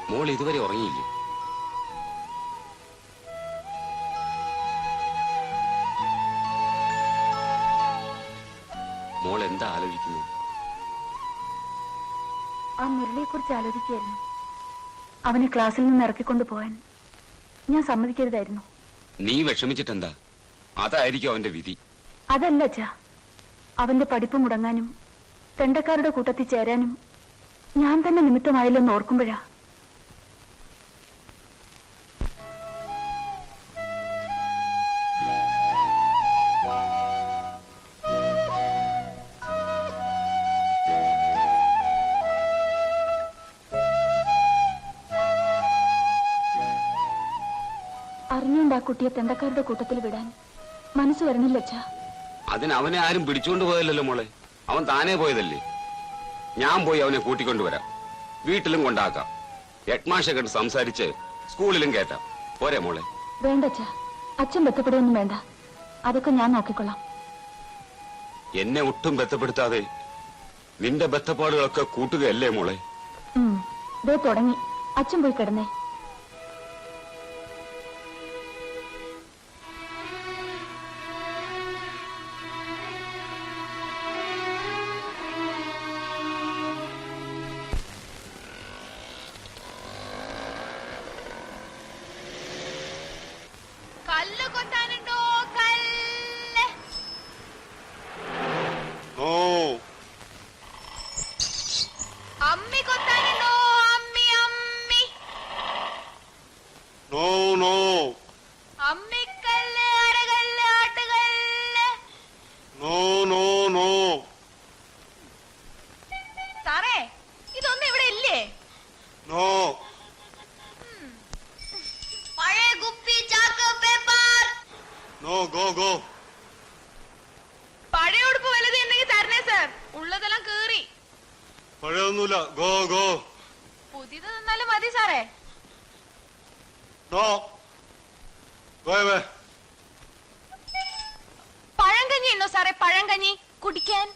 മോൾ ഇതുവരെ ഉറങ്ങിയില്ലേ? മോൾ എന്താ ആലോചിക്കുന്നു? ആ മുരളിയെ കുറിച്ച് ആലോചിക്കുകയായിരുന്നു. അവനെ ക്ലാസ്സിൽ നിന്ന് ഇറക്കിക്കൊണ്ട് പോവാൻ ഞാൻ സമ്മതിക്കരുതായിരുന്നു. നീ വിഷമിച്ചിട്ടെന്താ? അതായിരിക്കും അവന്റെ വിധി. അതല്ല അച്ഛാ, അവന്റെ പഠിപ്പ് മുടങ്ങാനും തെണ്ടക്കാരുടെ കൂട്ടത്തിൽ ചേരാനും ഞാൻ തന്നെ നിമിത്തമായില്ലെന്ന് ഓർക്കുമ്പോഴാ. അറിഞ്ഞുകൊണ്ട് ആ കുട്ടിയെ തെണ്ടക്കാരുടെ കൂട്ടത്തിൽ വിടാൻ മനസ്സ് വരണില്ല അച്ഛാ. അതിന് അവനെ ആരും പിടിച്ചുകൊണ്ട് പോയല്ലോ മോളെ, അവൻ താനേ പോയതല്ലേ. ഞാൻ പോയി അവനെ കൂട്ടിക്കൊണ്ടുവരാം, വീട്ടിലും കൊണ്ടാക്കാം, ഹെഡ്മാഷെ കണ്ട് സംസാരിച്ച് സ്കൂളിലും കയറ്റാം. പോരെ മോളെ? വേണ്ടച്ചാ, അച്ഛൻ ബന്ധപ്പെടുകയൊന്നും വേണ്ട, അതൊക്കെ ഞാൻ നോക്കിക്കൊള്ളാം. എന്നെ ഒട്ടും ബന്ധപ്പെടുത്താതെ നിന്റെ ബന്ധപ്പാടുകളൊക്കെ കൂട്ടുകയല്ലേ മോളെ? ദേ തുടങ്ങി. അച്ഛൻ പോയി കിടന്നേ. കല്ല് കൊത്താനുണ്ടോ? കല്ല്. അമ്മി കൊത്താനുണ്ടോ? അമ്മി അമ്മി. അമ്മിക്കല്ല്, അരകല്ല്, ആട്ടുകല്ല്. സാറേ, ഇതൊന്നും ഇവിടെ ഇല്ലേ? പഴയ കുപ്പി, ചാക്ക്, പേപ്പർ. പഴയ ഉടുപ്പ് വലുത് ഉണ്ടെങ്കിൽ തരണേ സാർ, ഉള്ളതെല്ലാം കേറി. പഴയൊന്നുമില്ല. പുതിയത് തന്നാലും മതി സാറേ. പഴങ്കഞ്ഞി ഉണ്ടോ സാറേ? പഴങ്കഞ്ഞി കുടിക്കാൻ.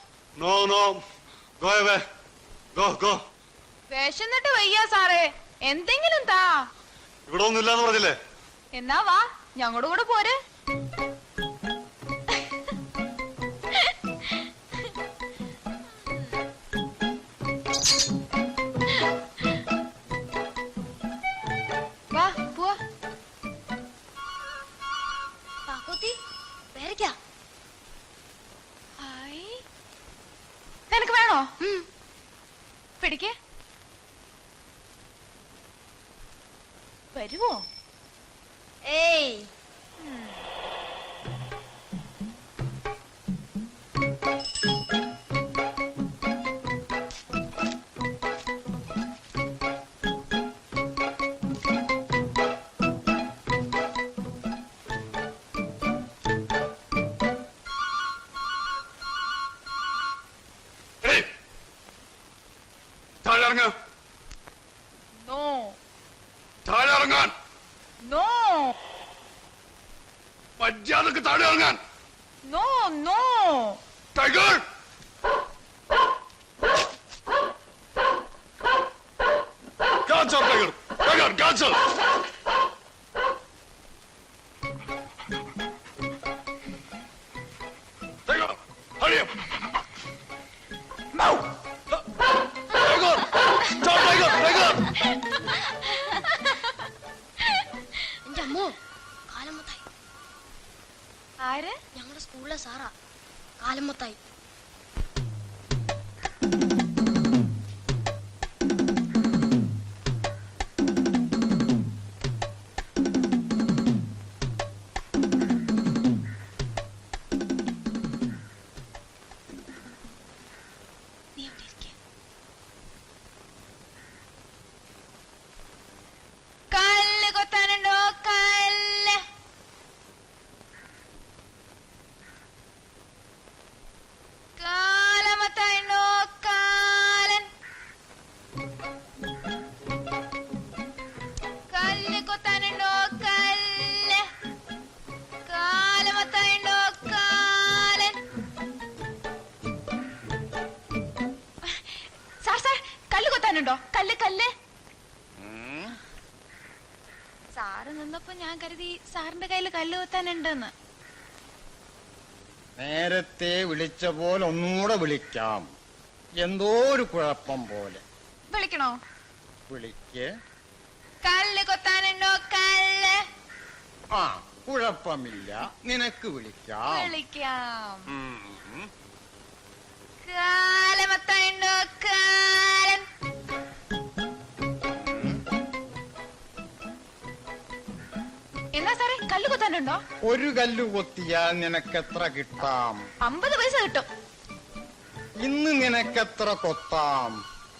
വിശന്നിട്ട് വയ്യ സാറേ, എന്തെങ്കിലും താ. ഇവിടെ ഒന്നുമില്ലാന്ന് പറഞ്ഞില്ലേ? എന്നാ വാ, ഞങ്ങളുടെ കൂടെ പോര്. വാ പോവാ. കാക്കോത്തി പേരയ്ക്കാ. നിനക്ക് വേണോ? പിടിക്ക്. വരുവോ? ഏയ്, നോ താഴെ ഇറങ്ങാൻ. നോ മര്യാദക്ക് താഴെ ഇറങ്ങാൻ. No no. Tiger, catch her, Tiger. Tiger, catch her. Tiger, hurry up. Now. Tiger, stop, Tiger, Tiger. എന്റെ അമ്മോ, കാലമത്തായി. ആര്? ഞങ്ങളുടെ സ്കൂളിലെ സാറാ, കാലമത്തായി. കല്ല് കൊത്താനുണ്ടോ? കല്ല്. കാലമത്തായുണ്ടോ? കാലൻ. കല്ല് കൊത്താനുണ്ടോ? കല്ല്. കാലമത്തായുണ്ടോ? കാലൻ. സാർ സാർ, കല്ല് കൊത്താനുണ്ടോ? കല്ല് കല്ല്. സാറ് നിന്നപ്പോ ഞാൻ കരുതി സാറിന്റെ കയ്യിൽ കല്ല് കൊത്താനുണ്ടെന്ന്. നേരത്തെ വിളിച്ച പോലെ ഒന്നുകൂടെ വിളിക്കാം. എന്തോ ഒരു കുഴപ്പം പോലെ. വിളിക്കണോ? വിളിക്ക്. കല്ല് കൊത്താനുണ്ടോ? കല്ല്. ആ, കുഴപ്പമില്ല, നിനക്ക് വിളിക്കാം. വിളിക്കാം. കാലമത്തായുണ്ടോ? കാലൻ. എന്നാ സാറേ, കല്ല് കൊത്താനുണ്ടോ? ഒരു കല്ല് കൊത്തിയാൽ നിനക്കെത്ര കിട്ടാം? 50 പൈസ കിട്ടും. ഇന്ന് നിനക്കെത്ര കൊത്താം?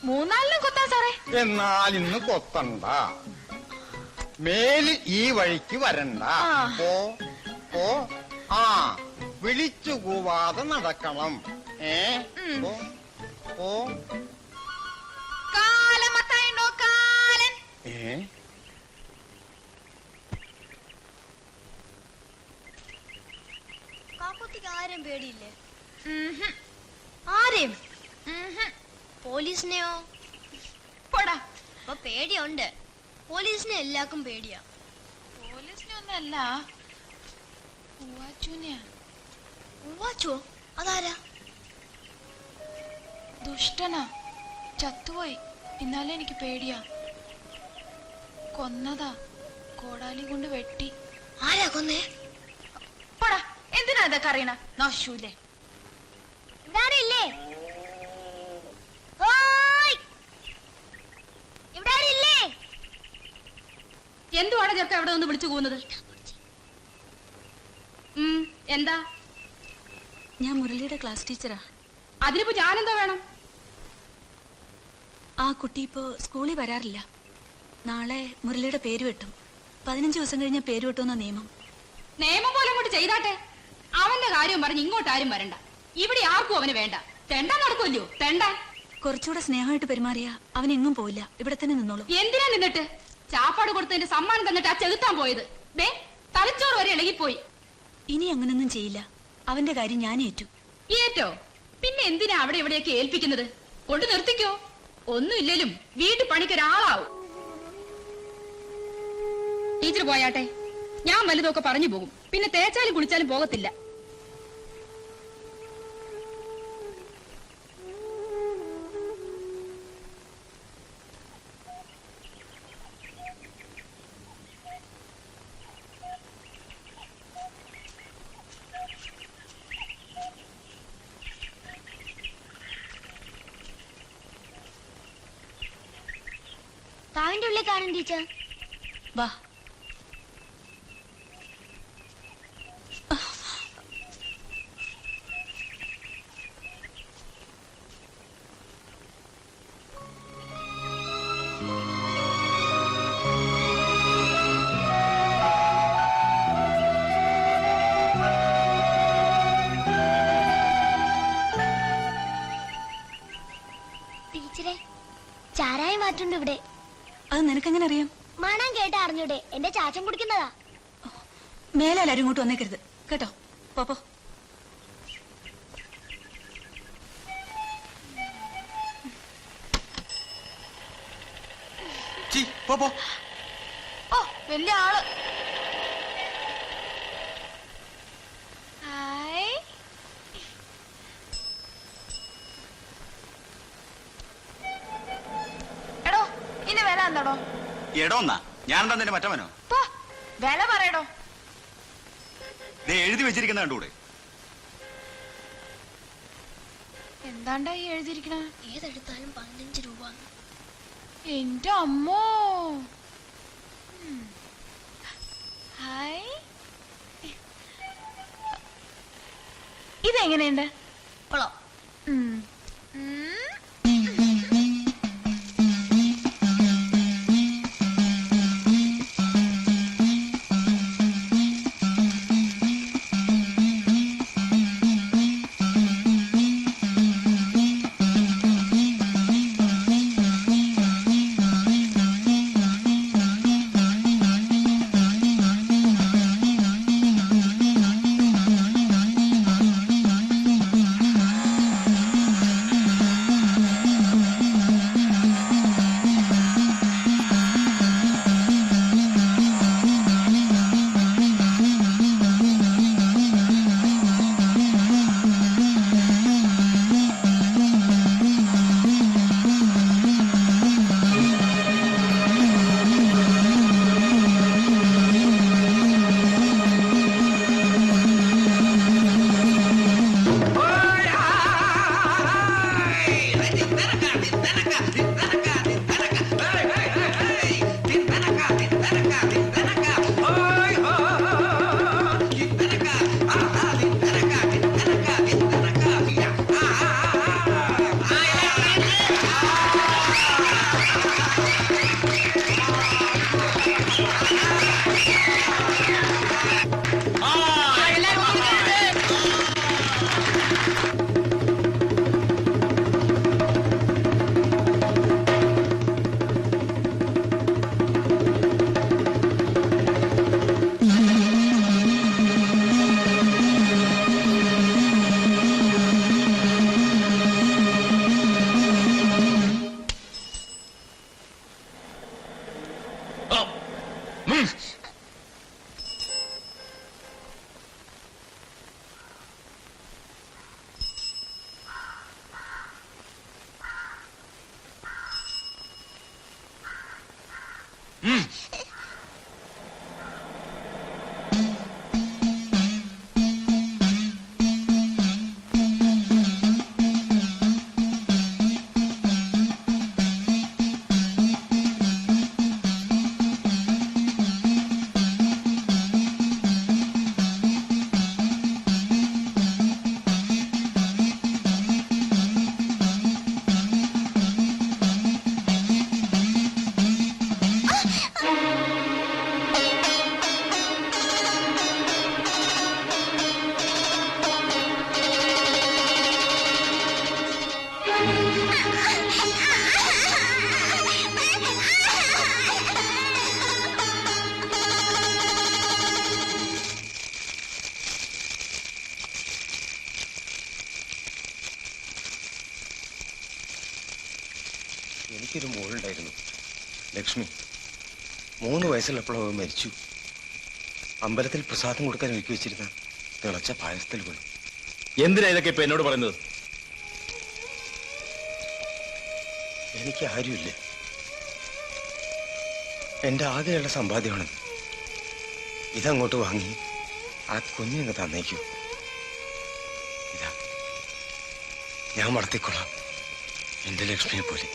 3-4 കൊത്താം സാറേ. എന്നാൽ ഇന്ന് കൊത്തണ്ട. മേലിൽ ഈ വഴിക്ക് വരണ്ട. ഓ ഓ ആ, വിളിച്ചു കൂവാതെ നടക്കണം. ഓ ഓ. കാലമത്തായുണ്ടോ? കാലൻ. കാക്കോത്തിക്ക് ആരെയും പേടിയില്ലേ? ആരെയും? പോലീസിനെയോ? പോടാ. അപ്പൊ പേടിയുണ്ട്. പോലീസിനെ എല്ലാവർക്കും പേടിയാ. പോലീസിനെ ഒന്നല്ല, ഉവ്വാച്ചോ? അതാരാ? ദുഷ്ടനാ, ചത്തുപോയി. എന്നാലും എനിക്ക് പേടിയാ. കൊന്നതാ, കോടാലി കൊണ്ട് വെട്ടി. ആരാ കൊന്നേ? പോടാ, എന്തിനാ ഇതൊക്കെ അറിയണ? നശൂലേ. ഇവിടാരില്ലേ? ഇവിടാരില്ലേ? എന്തുവാണ് ചെറുക്ക എവിടെ നിന്ന് വിളിച്ചു പോകുന്നത്? എന്താ? ഞാൻ മുരളിയുടെ ക്ലാസ് ടീച്ചറാ. അതിനിപ്പോ ഞാനെന്താ വേണം? ആ കുട്ടി ഇപ്പോ സ്കൂളിൽ വരാറില്ല. നാളെ മുരളിയുടെ പേര് വെട്ടും. 15 ദിവസം കഴിഞ്ഞ പേര് വെട്ടുമെന്ന നിയമം. നിയമം പോലെ അങ്ങോട്ട് ചെയ്താട്ടെ. അവന്റെ കാര്യം പറഞ്ഞ് ഇങ്ങോട്ട് ആരും വരണ്ട. ഇവിടെ ആർക്കും അവന് വേണ്ട. തെണ്ടാൻ നടക്കുമല്ലോ, തെണ്ടാൻ. കുറച്ചുകൂടെ സ്നേഹമായിട്ട് പെരുമാറിയ അവൻ എങ്ങും പോയില്ല, ഇവിടെ തന്നെ നിന്നോളൂ. എന്തിനാ നിന്നിട്ട്? ചാപ്പാട് കൊടുത്തതിന്റെ സമ്മാനം തന്നിട്ട് ആ ചെകുത്താൻ പോയത്. ദേ, തലച്ചോറ് വരെ ഇളകിപ്പോയി. ഇനി അങ്ങനൊന്നും ചെയ്യില്ല. അവന്റെ കാര്യം ഞാൻ ഏറ്റു. ഏറ്റോ? പിന്നെ എന്തിനാ അവിടെ ഇവിടെയൊക്കെ ഏൽപ്പിക്കുന്നത്? കൊണ്ട് നിർത്തിക്കോ. ഒന്നുമില്ലേലും വീട്ടു പണിക്കൊരാളാവും. ടീച്ചർ പോയാട്ടെ. ഞാൻ വലുതൊക്കെ പറഞ്ഞു പോകും. പിന്നെ തേച്ചാലും കുളിച്ചാലും പോകത്തില്ല. കാവിന്റെ ഉള്ളിൽ കാണും ടീച്ചർ. വാ. ടീച്ചറെ, ചാരായം മാറ്റുണ്ട് ഇവിടെ. അത് നിനക്കെങ്ങനെ അറിയാം? മണം കേട്ട അറിഞ്ഞൂടെ? എന്റെ ചാച്ചൻ കുടിക്കുന്നതാ. മേലാലും ഇങ്ങോട്ട് വന്നേക്കരുത് കേട്ടോ. പോപ്പോ. ഓ, വലിയ ആള്. എടോ, ഇനി വില എന്താടോ? എടോന്നാ ഞാൻ എന്താ നിന്റെ മറ്റവനോ? വില പറയടോ. എഴുതി വെച്ചിരിക്കുന്ന കണ്ടൂടെ? എന്താണ്ടാ ഈ എഴുതിയിരിക്കണ? ഏതെടുത്താലും 15 രൂപ. എന്റെ അമ്മോ. ഹായ്, ഇതെങ്ങനെയുണ്ട്? കൊള്ളാം. എനിക്കൊരു മോളുണ്ടായിരുന്നു, ലക്ഷ്മി. 3 വയസ്സുള്ളപ്പോഴോ മരിച്ചു. അമ്പലത്തിൽ പ്രസാദം കൊടുക്കാൻ ഒരുക്കി വെച്ചിരുന്ന തിളച്ച പായസത്തിൽ വീണു. എന്തിനാ ഇതൊക്കെ ഇപ്പൊ എന്നോട് പറയുന്നത്? എനിക്ക് ആരുമില്ല. എന്റെ ആകെയുള്ള സമ്പാദ്യമാണ്. ഇതങ്ങോട്ട് വാങ്ങി ആ കുഞ്ഞിങ്ങ് തന്നേക്കൂ. ഇതാ, ഞാൻ വളർത്തിക്കൊള്ളാം എന്റെ ലക്ഷ്മിയെ പോലെ.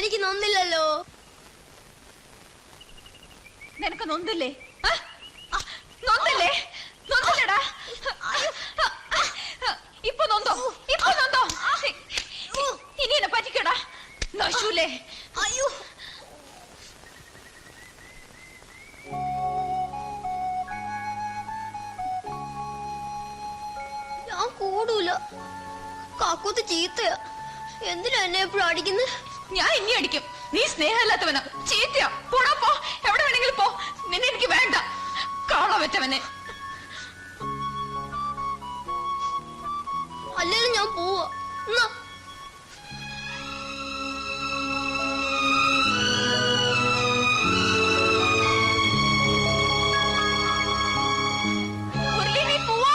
എനിക്ക് നൊന്നില്ലല്ലോ. നിനക്ക് നൊന്നില്ലേ? നൊന്നില്ലേ? നൊന്നില്ലടാ. ഇപ്പൊ നൊന്തോ? ഇപ്പൊ നൊന്തോ? ഇനി എന്നെ പറ്റിക്കടാ. നശൂലേ. അയ്യോ, ഞാൻ കൂടൂല. കാക്കൂത്ത് ചീത്തയാ. എന്തിനാ എന്നെ എപ്പോഴും അടിക്കുന്നത്? ഞാൻ ഇനി അടിക്കും. നീ സ്നേഹമില്ലാത്തവനാ, ചീത്തയാ. പോടാ, പോ. എവിടെ വേണമെങ്കിലും പോ. നിന്നെ എനിക്ക് വേണ്ട. കാണാൻ പറ്റവനെ. അല്ലേലും ഞാൻ പോവാ. എന്നാ മുരളി, നീ പോവാ?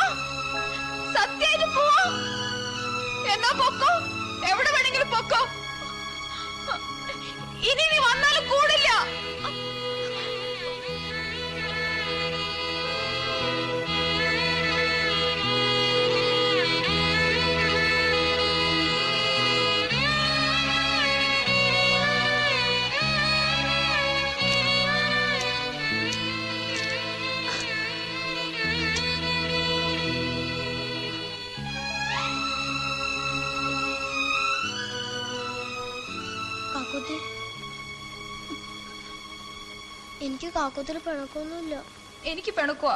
സത്യായിട്ട് പോവാ? എന്നാ പൊക്കോ. എവിടെ വേണമെങ്കിലും പൊക്കോ. ഇനി നീ വന്നാലും കൂടില്ല. കാക്കൂത്തി, എനിക്ക് കാക്കൂത്തിൽ പിണക്കൊന്നുമില്ല. എനിക്ക് പിണക്കുവാ.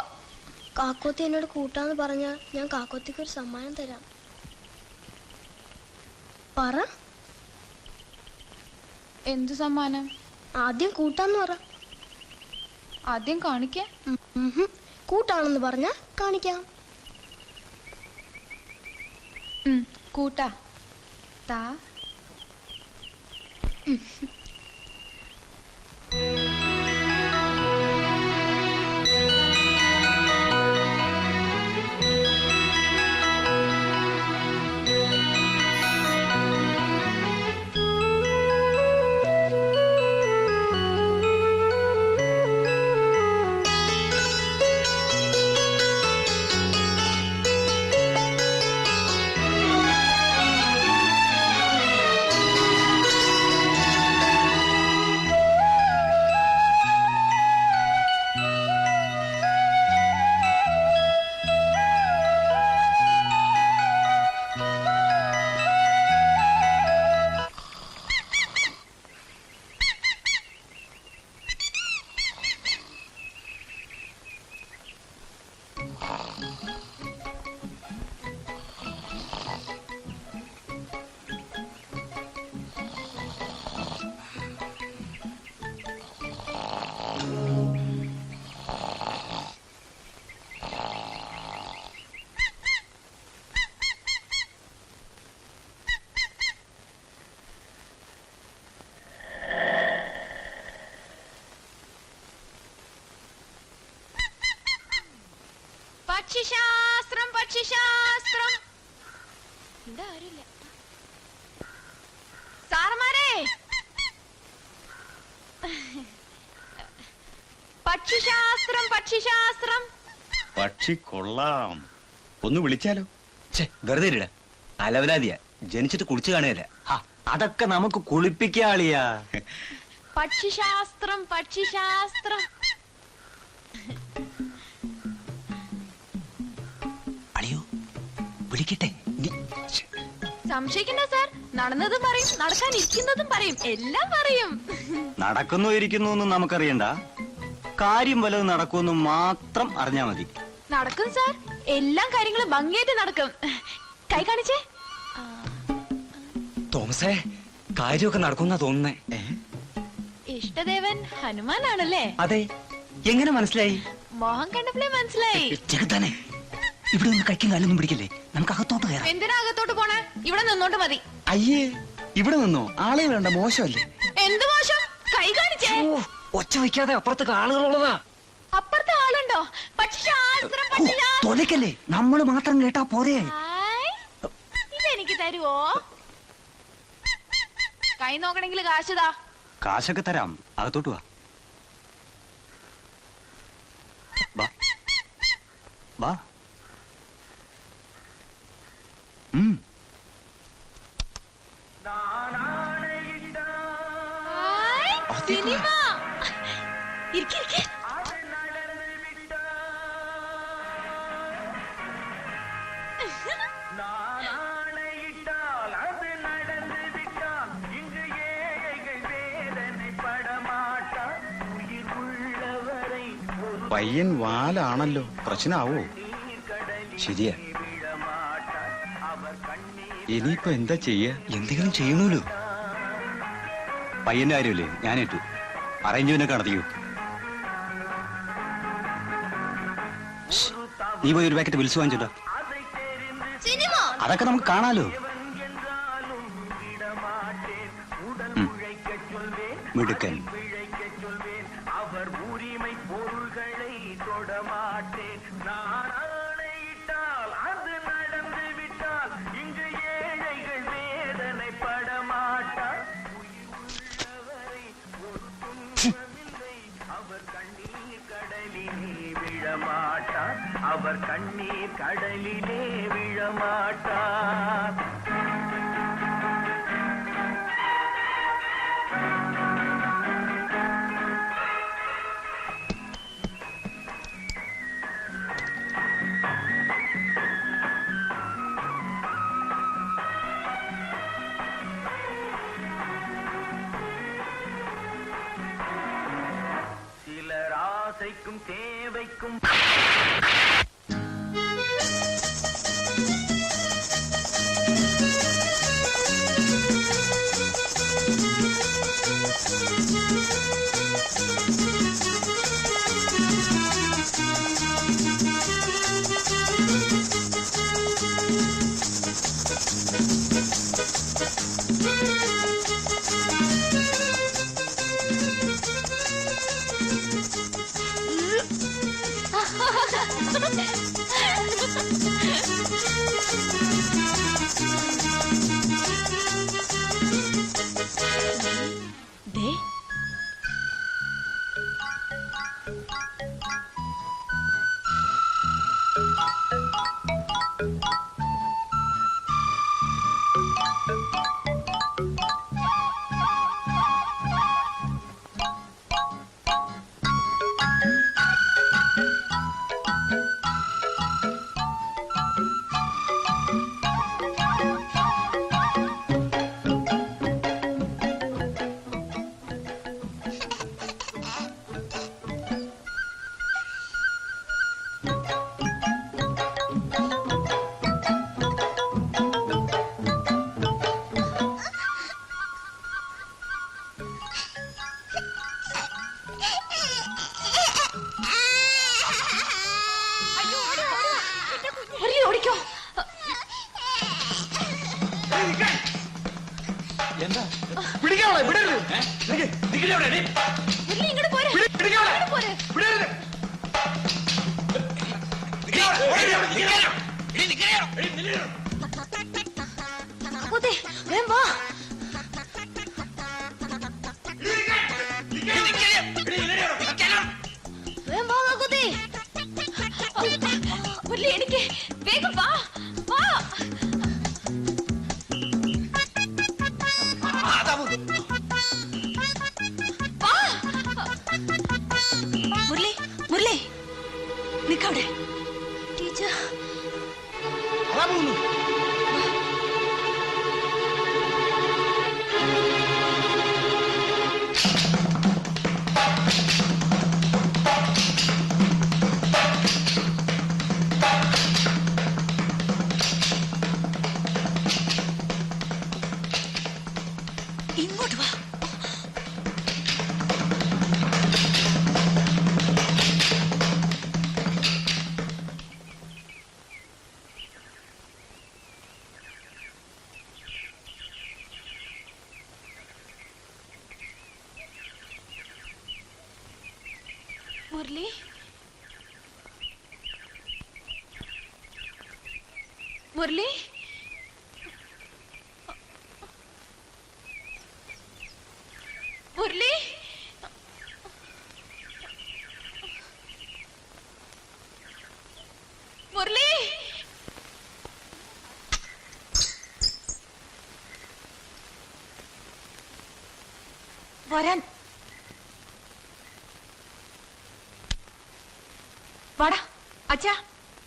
കാക്കോത്തി എന്നോട് കൂട്ടാന്ന് പറഞ്ഞാൽ ഞാൻ കാക്കോത്തിക്ക് ഒരു സമ്മാനം തരാം. പറ. എന്തു സമ്മാനം? ആദ്യം കൂട്ടാന്ന് പറ. ആദ്യം കാണിക്കാം. കൂട്ടാണെന്ന് പറഞ്ഞാ കാണിക്കാം. കൂട്ടാ. താ. പക്ഷിശാസ്ത്രം, പക്ഷിശാസ്ത്രം. ഇവിടെ ആരുമില്ല. സാറന്മാരെ, പക്ഷിശാസ്ത്രം, പക്ഷിശാസ്ത്രം. പക്ഷി കൊള്ളാം. ഒന്ന് വിളിച്ചാലോ? വെറുതെ ഇട. അലവലാതിയാ. ജനിച്ചിട്ട് കുളിച്ചു കാണുകയല്ല. അതൊക്കെ നമുക്ക് കുളിപ്പിക്കാളിയാ. പക്ഷിശാസ്ത്രം, പക്ഷിശാസ്ത്രം. അളിയോ, വിളിക്കട്ടെ. സംശയിക്കണ്ട സാർ. നടന്നതും പറയും, നടക്കാനിരിക്കുന്നതും പറയും, എല്ലാം പറയും. നടക്കുന്നു ഇരിക്കുന്നു എന്നും നമുക്കറിയണ്ട. കാര്യം വല്ലതും നടക്കുമെന്ന് മാത്രം അറിഞ്ഞാ മതി. നടക്കും സാർ. എല്ലാ കാര്യങ്ങളും ഭംഗിയായിട്ട് നടക്കും. കൈ കാണിച്ചേ. തോമസേ, കാര്യമൊക്കെ നടക്കുന്ന തോന്നുന്നേ. ഇഷ്ടദേവൻ ഹനുമാനാണല്ലേ? അതെ. എങ്ങനെ മനസ്സിലായി? മോഹം കണ്ടപ്പോഴേ മനസ്സിലായി. ചെറുതാനെ, ഇവിടെ ഒന്ന് കഴിക്കും കാലൊന്നും പിടിക്കല്ലേ. നമുക്ക് അകത്തോട്ട് കയറാം. എന്തിനാ അകത്തോട്ട് പോണേ? ഇവിടെ നിന്നോട്ട് മതി. അയ്യേ, ഇവിടെ നിന്നോ? ആളെ വേണ്ട, മോശമല്ലേ? എന്ത് മോശം? കൈ കാണിച്ചേ. ഒച്ച വയ്ക്കാതെ, അപ്പുറത്തൊക്കെ ആളുകളുള്ളതാ. അപ്പുറത്തെ ആളുണ്ടോ? പക്ഷിശാസ്ത്രം, തൊലക്കല്ലേ, നമ്മള് മാത്രം കേട്ടാ പോരെ. ഇതെനിക്ക് തരുവോ? കൈ നോക്കണമെങ്കിൽ കാശുതാ. കാശൊക്കെ തരാം, അകത്തോട്ട് വാ. വാ. സിനിമ ഇരിക്കെ പയ്യൻ വാലാണല്ലോ, പ്രശ്നാവോ? ശരിയാ. ഇനിയിപ്പോ എന്താ ചെയ്യാ? എന്തെങ്കിലും ചെയ്യണല്ലോ. പയ്യന്റെ കാര്യമല്ലേ, ഞാനേറ്റു. അറേഞ്ച്മെന്റ് നടത്തിയോ? നീ പോയി ഒരു പാക്കറ്റ് വിൽസ് വാങ്ങിച്ചോ. അതൊക്കെ നമുക്ക് കാണാലോ. മിടുക്കൻ. അവർ കണ്ണീർ കടലിലെ വിഴമാട്ടാർ. சிலராசைக்கும் தேவைக்கும் എനിക്ക് വേഗം വാ വാ. മുരളി മുരളി നിക്കവിടെ. ടീച്ചർ ഇങ്ങോട്ട് വാ. മുരളി മുരളി മുരളി മുരളി വരാൻ വാടാ അച്ഛാ,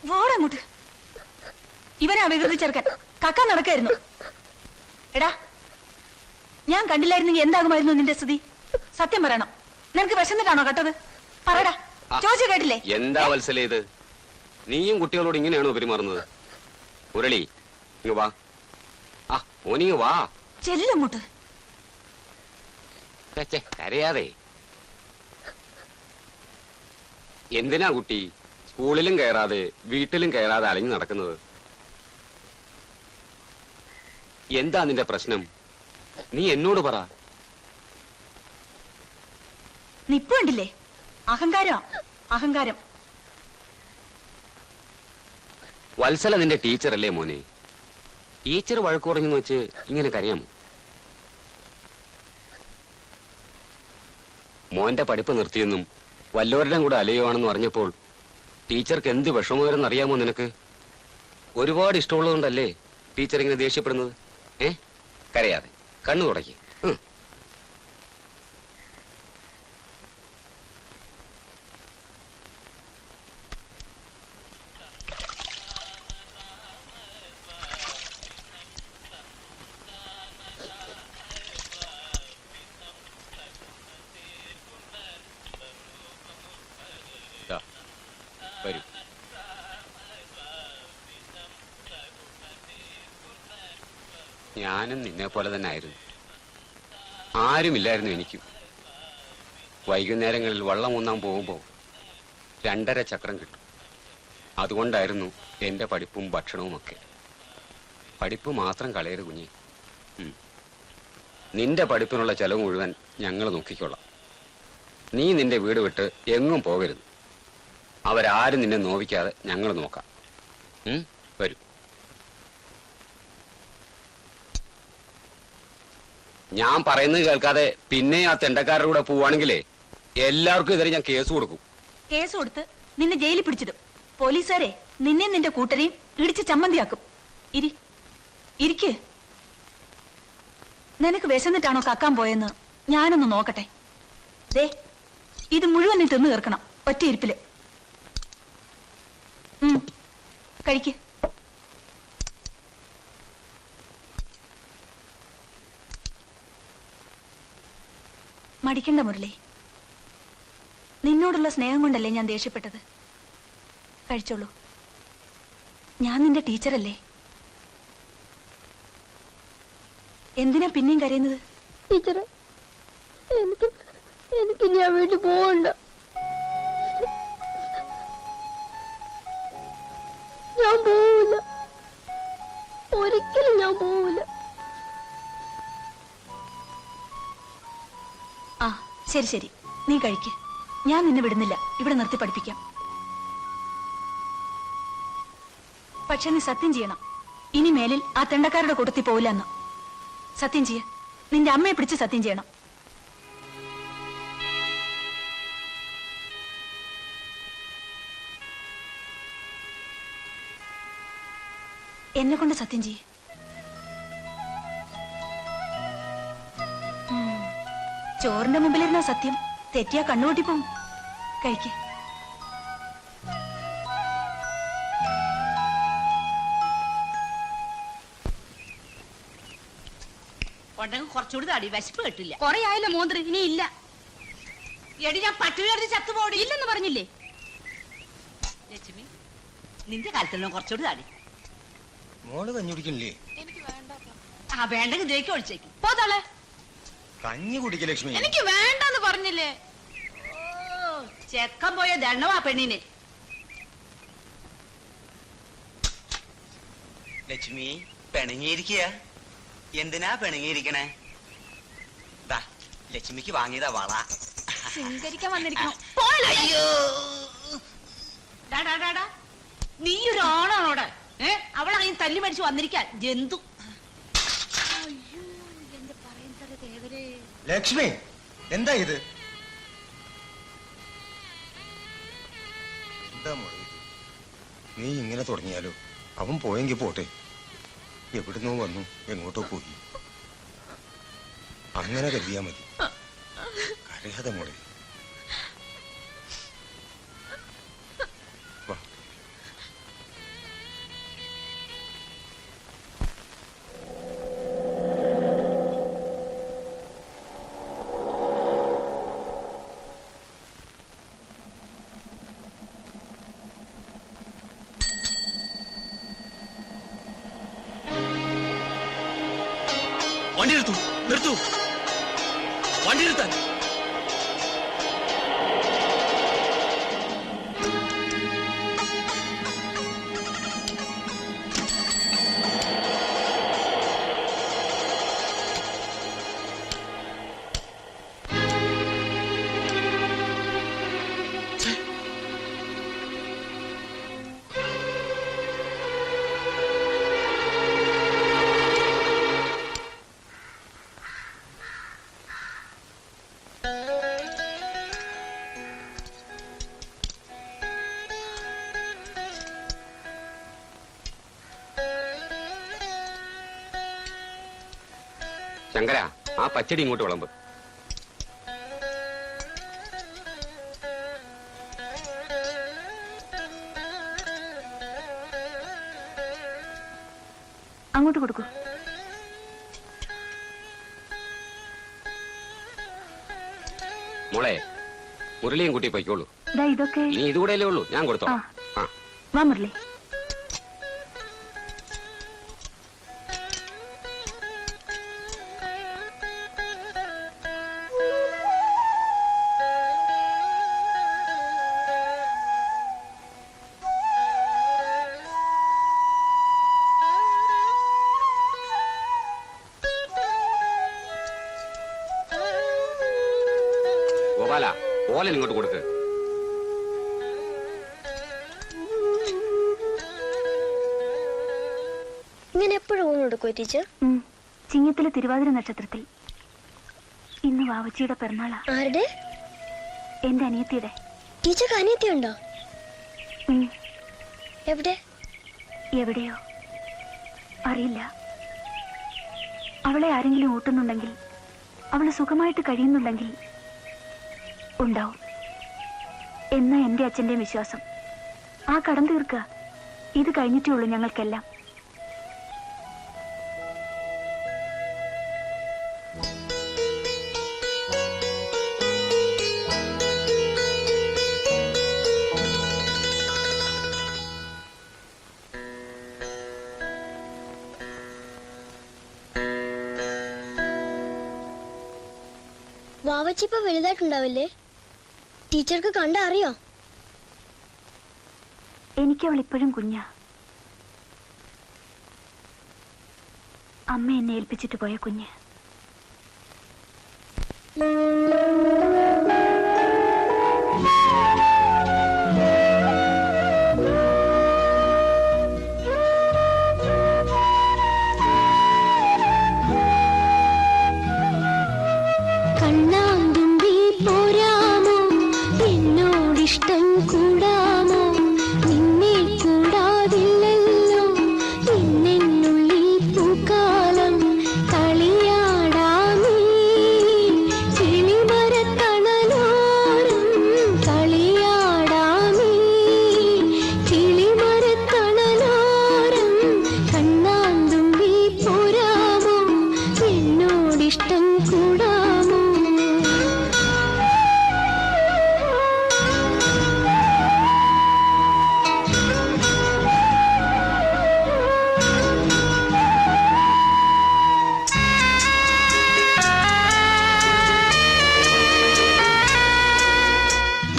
വാടാ അങ്ങോട്ട്. ഇവനാ വികൃതി ചെറുക്കൻ, കക്കാൻ നടക്കായിരുന്നു. എടാ, ഞാൻ കണ്ടില്ലായിരുന്നെങ്കിൽ എന്താകുമായിരുന്നു നിന്റെ സ്ഥിതി? സത്യം പറയണം, നിനക്ക് വിശന്നിട്ടാണോ കട്ടത്? പറയടാ, ചോദിച്ചു കേട്ടില്ലേ? എന്താ വത്സല ഇത്? നീയും കുട്ടികളോട് ഇങ്ങനെയാണോ പെരുമാറുന്നത്? മുരളി, ഇങ്ങ് വാ. ആ മോനിങ് വാ. ചെല്ലങ്ങോട്ട്. കരയാതെ. എന്തിനാ കുട്ടി സ്കൂളിലും കയറാതെ വീട്ടിലും കയറാതെ അലഞ്ഞു നടക്കുന്നത്? എന്താ നിന്റെ പ്രശ്നം? നീ എന്നോട് പറ. നിപ്പ് കണ്ടില്ലേ? അഹങ്കാരം, അഹങ്കാരം. വത്സല നിന്റെ ടീച്ചറല്ലേ മോനെ? ടീച്ചർ വഴക്ക് പറഞ്ഞെന്ന് വെച്ച് ഇങ്ങനെ കരയാമോ? മോന്റെ പഠിപ്പ് നിർത്തിയെന്നും വല്ലവരുടെ കൂടെ അലയുവാണെന്ന് അറിഞ്ഞപ്പോൾ ടീച്ചർക്ക് എന്ത് വിഷമം അറിയാമോ നിനക്ക്? ഒരുപാട് ഇഷ്ടമുള്ളതുകൊണ്ടല്ലേ ടീച്ചർ ഇങ്ങനെ ദേഷ്യപ്പെടുന്നത്? കരയാതെ, കണ്ണു തുടക്കി. വരൂ. ഞാനും നിന്നെ പോലെ തന്നെ ആയിരുന്നു. ആരുമില്ലായിരുന്നു എനിക്കും. വൈകുന്നേരങ്ങളിൽ വള്ളം ഊന്നാൻ പോകുമ്പോൾ 2.5 ചക്രം കിട്ടും. അതുകൊണ്ടായിരുന്നു എന്റെ പഠിപ്പും ഭക്ഷണവും ഒക്കെ. പഠിപ്പ് മാത്രം കളയരുത് കുഞ്ഞി. നിന്റെ പഠിപ്പിനുള്ള ചെലവ് മുഴുവൻ ഞങ്ങൾ നോക്കിക്കൊള്ളാം. നീ നിന്റെ വീട് വിട്ട് എങ്ങും പോകരുത്. അവരാരും നിന്നെ നോവിക്കാതെ ഞങ്ങൾ നോക്കാം. വരൂ. ഞാൻ പറയുന്നത് കേൾക്കാതെ പിന്നെ ആ തെണ്ടക്കാരുടെ കൂടെ പോവാണെങ്കിലേ എല്ലാവർക്കും എതിരെ ഞാൻ കേസ് കൊടുക്കും. കേസ് കൊടുത്ത് നിന്നെ ജയിലിൽ പിടിച്ചിടും. പോലീസുകാരെ നിന്നെ നിന്റെ കൂട്ടരെയും ഇടിച്ച് ചമ്മന്തിയാക്കും. ഇരിക്ക്. നിനക്ക് വിശന്നിട്ടാണോ കക്കാൻ പോയെന്ന് ഞാനൊന്ന് നോക്കട്ടെ. ദേ, ഇത് മുഴുവൻ നീ തിന്നു തീർക്കണം ഒറ്റ ഇരിപ്പില്. കഴിക്ക്. മടിക്കണ്ട മുരളി. നിന്നോടുള്ള സ്നേഹം കൊണ്ടല്ലേ ഞാൻ ദേഷ്യപ്പെട്ടത്. കഴിച്ചോളൂ. ഞാൻ നിന്റെ ടീച്ചറല്ലേ. എന്തിനാ പിന്നെയും കരയുന്നത്? ടീച്ചറെ, എനിക്ക് ഞാൻ വീട്ടിൽ പോകണ്ട. ഞാൻ പോവില്ല, ഒരിക്കലും ഞാൻ പോവില്ല. ആ ശരി ശരി, നീ കഴിക്ക്. ഞാൻ നിന്നെ വിടുന്നില്ല, ഇവിടെ നിർത്തി പഠിപ്പിക്കാം. പക്ഷെ നീ സത്യം ചെയ്യണം, ഇനി മേലിൽ ആ തെണ്ടക്കാരുടെ കൂട്ടത്തിൽ പോവില്ലെന്ന്. സത്യം ചെയ്യ. നിന്റെ അമ്മയെ പിടിച്ച് സത്യം ചെയ്യണം. എന്നെ കൊണ്ട് സത്യം ചെയ്യ. ചോറിന്റെ മുമ്പിലിരുന്ന സത്യം തെറ്റിയാ കണ്ണുകൂട്ടിപ്പോവും. കഴിക്ക്. കുറച്ചുകൂടി താടി, വിശപ്പ് കിട്ടില്ല. കൊറേ ആയല്ലോ മോന്ത്ര, ഇനി ഇല്ല. എടി, ഞാൻ പട്ടിണി ചത്തുപോടി. ഇല്ലെന്ന് പറഞ്ഞില്ലേ? ലക്ഷ്മി, നിന്റെ കാലത്തല്ലോ കുറച്ചുകൂടി താടി. മോള് കഞ്ഞി കുടിക്കണില്ലേ? ആ, വേണ്ടെങ്കിൽ ഇതേക്ക് ഒഴിച്ചേക്ക്. പോതാളെ കഞ്ഞി കുടിക്ക ലക്ഷ്മി. എനിക്ക് വേണ്ടെന്ന് പറഞ്ഞില്ലേ? ചെക്കൻ പോയ ദണ്ണവാ പെണ്ണിന്. ലക്ഷ്മി പിണങ്ങിയിരിക്കുക. എന്തിനാ പിണങ്ങിയിരിക്കണേ? ലക്ഷ്മിക്ക് വാങ്ങിയതാ വള. ശൃംഗരിക്കാൻ വന്നിരിക്കണം. അയ്യോ, നീ ഒരു ആണാണോടെ? അവളങ്ങനെ തല്ലി മരിച്ചു വന്നിരിക്കാൻ ജന്തു. ലക്ഷ്മി, എന്താ ഇത്? എന്താ മോളെ, നീ ഇങ്ങനെ തുടങ്ങിയാലോ? അവൻ പോയെങ്കിൽ പോട്ടെ. എവിടുന്നോ വന്നു, എങ്ങോട്ടോ പോയി. അങ്ങനെ കരുതിയാ മതി. കരയാതെ മോളെ. നിൽക്കൂ, വണ്ടി നിർത്താൻ. ശങ്കര, ആ പച്ചടി ഇങ്ങോട്ട് വിളമ്പ്. അങ്ങോട്ട് കൊടുക്കൂ. മോളെ, മുരളിയും കുട്ടി പൊയ്ക്കോളൂ. ഇതൊക്കെ നീ ഇതുകൂടെയല്ലേ ഉള്ളൂ, ഞാൻ കൊടുത്തോ. ആ, വാ മുരളി. ഗോപാല, ഓലൻ ഇങ്ങോട്ട് കൊടുക്ക്. ഇങ്ങനെ എപ്പോഴും ഊണ് കൊടുക്കുമോ ടീച്ചർ? ചിങ്ങത്തിലെ തിരുവാതിര നക്ഷത്രത്തിൽ. ഇന്ന് വാവച്ചിയുടെ പിറന്നാളാ. ആരുടെ? എന്റെ അനിയത്തിയുടെ. ടീച്ചർക്ക് അനിയത്തിയുണ്ടോ? എവിടെ? എവിടെയോ അറിയില്ല. അവളെ ആരെങ്കിലും ഊട്ടുന്നുണ്ടെങ്കിൽ, അവള് സുഖമായിട്ട് കഴിയുന്നുണ്ടെങ്കിൽ ഉണ്ടാവും എന്നാ എന്റെ അച്ഛന്റെ വിശ്വാസം. ആ കടം തീർക്കുക. ഇത് കഴിഞ്ഞിട്ടേ ഉള്ളൂ ഞങ്ങൾക്കെല്ലാം. വാവച്ചി ഇപ്പൊ വലുതായിട്ടുണ്ടാവില്ലേ? ടീച്ചർക്ക് കണ്ട അറിയോ? എനിക്കവൾ ഇപ്പോഴും കുഞ്ഞാ. അമ്മ എന്നെ ഏൽപ്പിച്ചിട്ട് പോയ കുഞ്ഞ്. കണ്ണാന്തുമ്പി പോരാമോ, എന്നോടിഷ്ടം കൂടാമോ, നിന്നെ കൂടാതില്ലല്ലോ എന്നെന്നുള്ളിൽ പൂക്കാലം കളിയാടാമീ കിളിമരത്തണലോരം കളിയാടാമീ കിളിമരത്തണലോരം. കണ്ണാന്തുമ്പി പോരാമോ, എന്നോടിഷ്ടം കൂടാമോ.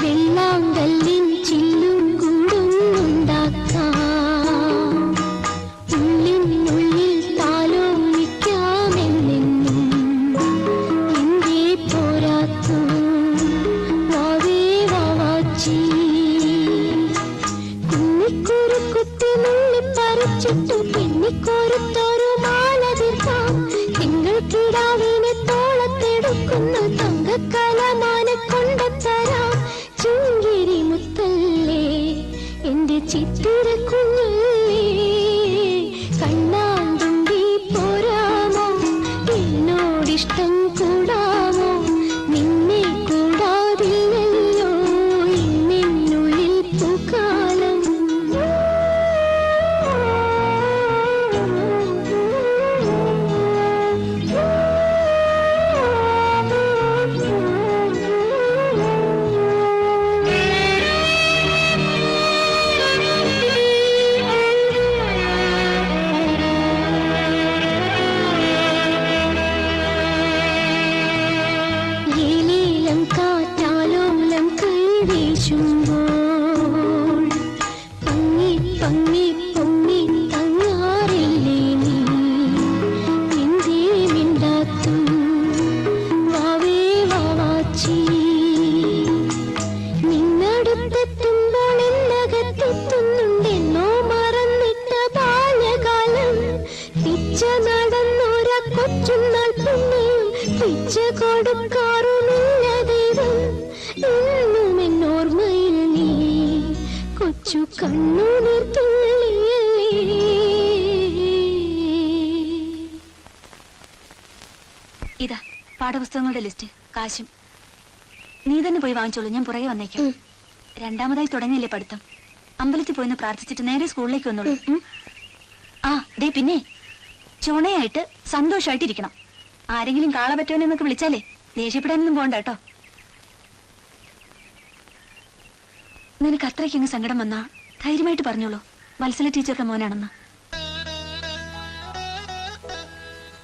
വെള്ളാങ്കല്ലിൻ ചില്ലും കൂടുന്നുണ്ടാക്കാം, ഉള്ളിനുള്ളിൽ താലോലിക്കാമെന്നെന്നും എന്തേ പോരാത്തു വാവേ വാവാച്ചി. കുന്നിക്കുറുക്കുത്തി നുള്ളിപ്പറിച്ചിട്ടു പിന്നിക്കൊരുത്തൊരു മാല തീർക്കാം. തിങ്കൾ കിടാവിനെ തോളത്തെടുക്കുന്ന തങ്കക്കലമാനെ കൊണ്ടുതരാം. ചുങ്കിരി മുത്തല്ലേ എന്റെ ചിത്തിര കുഞ്ഞല്ലേ, കണ്ണാന്തുമ്പി പോരാമോ, എന്നോടിഷ്ടം കൂടാമോ, നിന്നെ കൂടാതില്ലല്ലോ എന്നെന്നുള്ളിൽ പൂക്കാലം. കാറുമില്ല ദൈവം എന്നും എന്നോർമ്മയിൽ നീ കൊച്ചു കണ്ണുനീർ തുള്ളിയല്ലേ. ഇതാ പാഠപുസ്തകങ്ങളുടെ ലിസ്റ്റ്, കാശും. നീ തന്നെ പോയി വാങ്ങിച്ചോളൂ, ഞാൻ പുറകെ വന്നേക്കാം. രണ്ടാമതായി തുടങ്ങിയില്ലേ പഠിത്തം. അമ്പലത്തിൽ പോയിന്ന് പ്രാർത്ഥിച്ചിട്ട് നേരെ സ്കൂളിലേക്ക് വന്നോളൂ. ആ ദേ പിന്നെ ചുണയായിട്ട് സന്തോഷമായിട്ടിരിക്കണം. ആരെങ്കിലും കാള പറ്റുമെന്നൊക്കെ വിളിച്ചാലേ ദേഷ്യപ്പെടാനൊന്നും പോകണ്ട കേട്ടോ. നിനക്ക് അത്രയ്ക്കങ്ങ് സങ്കടം വന്നാ ധൈര്യമായിട്ട് പറഞ്ഞോളൂ, വത്സല ടീച്ചറുടെ മോനാണെന്ന്.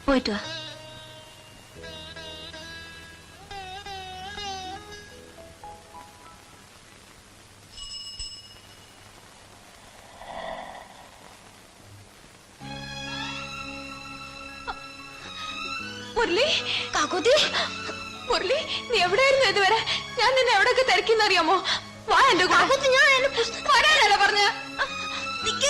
പോയിട്ട് വാ. മുരളി, കാക്കുത്തി, മുരളി, നീ എവിടെയായിരുന്നു ഇതുവരെ? ഞാൻ നിന്നെ എവിടെയൊക്കെ തിരക്കിന്നറിയാമോ? വാ എന്റെ കാക്കുത്തി, ഞാൻ വരാനല്ല പറഞ്ഞ.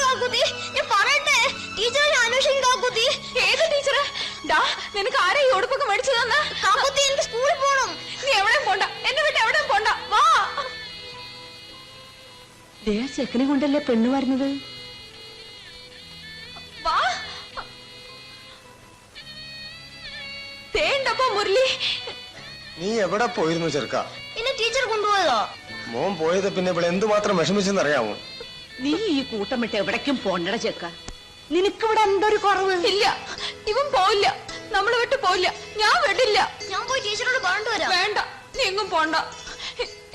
കാക്കുത്തി, ഞാൻ പറയട്ടെ. ടീച്ചറെ അന്വേഷിക്കും കാക്കുത്തി. ഏത് ടീച്ചറ്? ഡാ, നിനക്ക് ആരെ ഈ ഉടുപ്പൊക്കെ മേടിച്ചു തന്ന? കാക്കുത്തി, എനിക്ക് സ്കൂളിൽ പോണം. നീ എവിടെയും പോണ്ട, എന്നെ വിട്ട് എവിടെയും പോണ്ട. വാ. ചെക്കനെ കൊണ്ടല്ലേ പെണ്ണു വരുന്നത്. വാ. തേണ്ടപ്പോ മുരളി. നീ എവിടെ പോയിരുന്നു ചെറുക്ക? പിന്നെ ടീച്ചർ കൊണ്ടുപോയതോ? മോൻ പോയത് പിന്നെ ഇവിടെ എന്തുമാത്രം വിഷമിച്ചെന്നറിയാമോ? നീ ഈ കൂട്ടം വിട്ട് എവിടേക്കും പോണ്ടട ചെക്ക. നിനക്കിവിടെ എന്തൊരു കുറവ്? ഇല്ല, ഇവൻ പോയില്ല, നമ്മളെ വിട്ട് പോയില്ല. ഞാൻ വിടില്ല. ഞാൻ പോയി ടീച്ചറോട് പറഞ്ഞിട്ട് വരാം. വേണ്ട, നീ എങ്ങും പോണ്ട.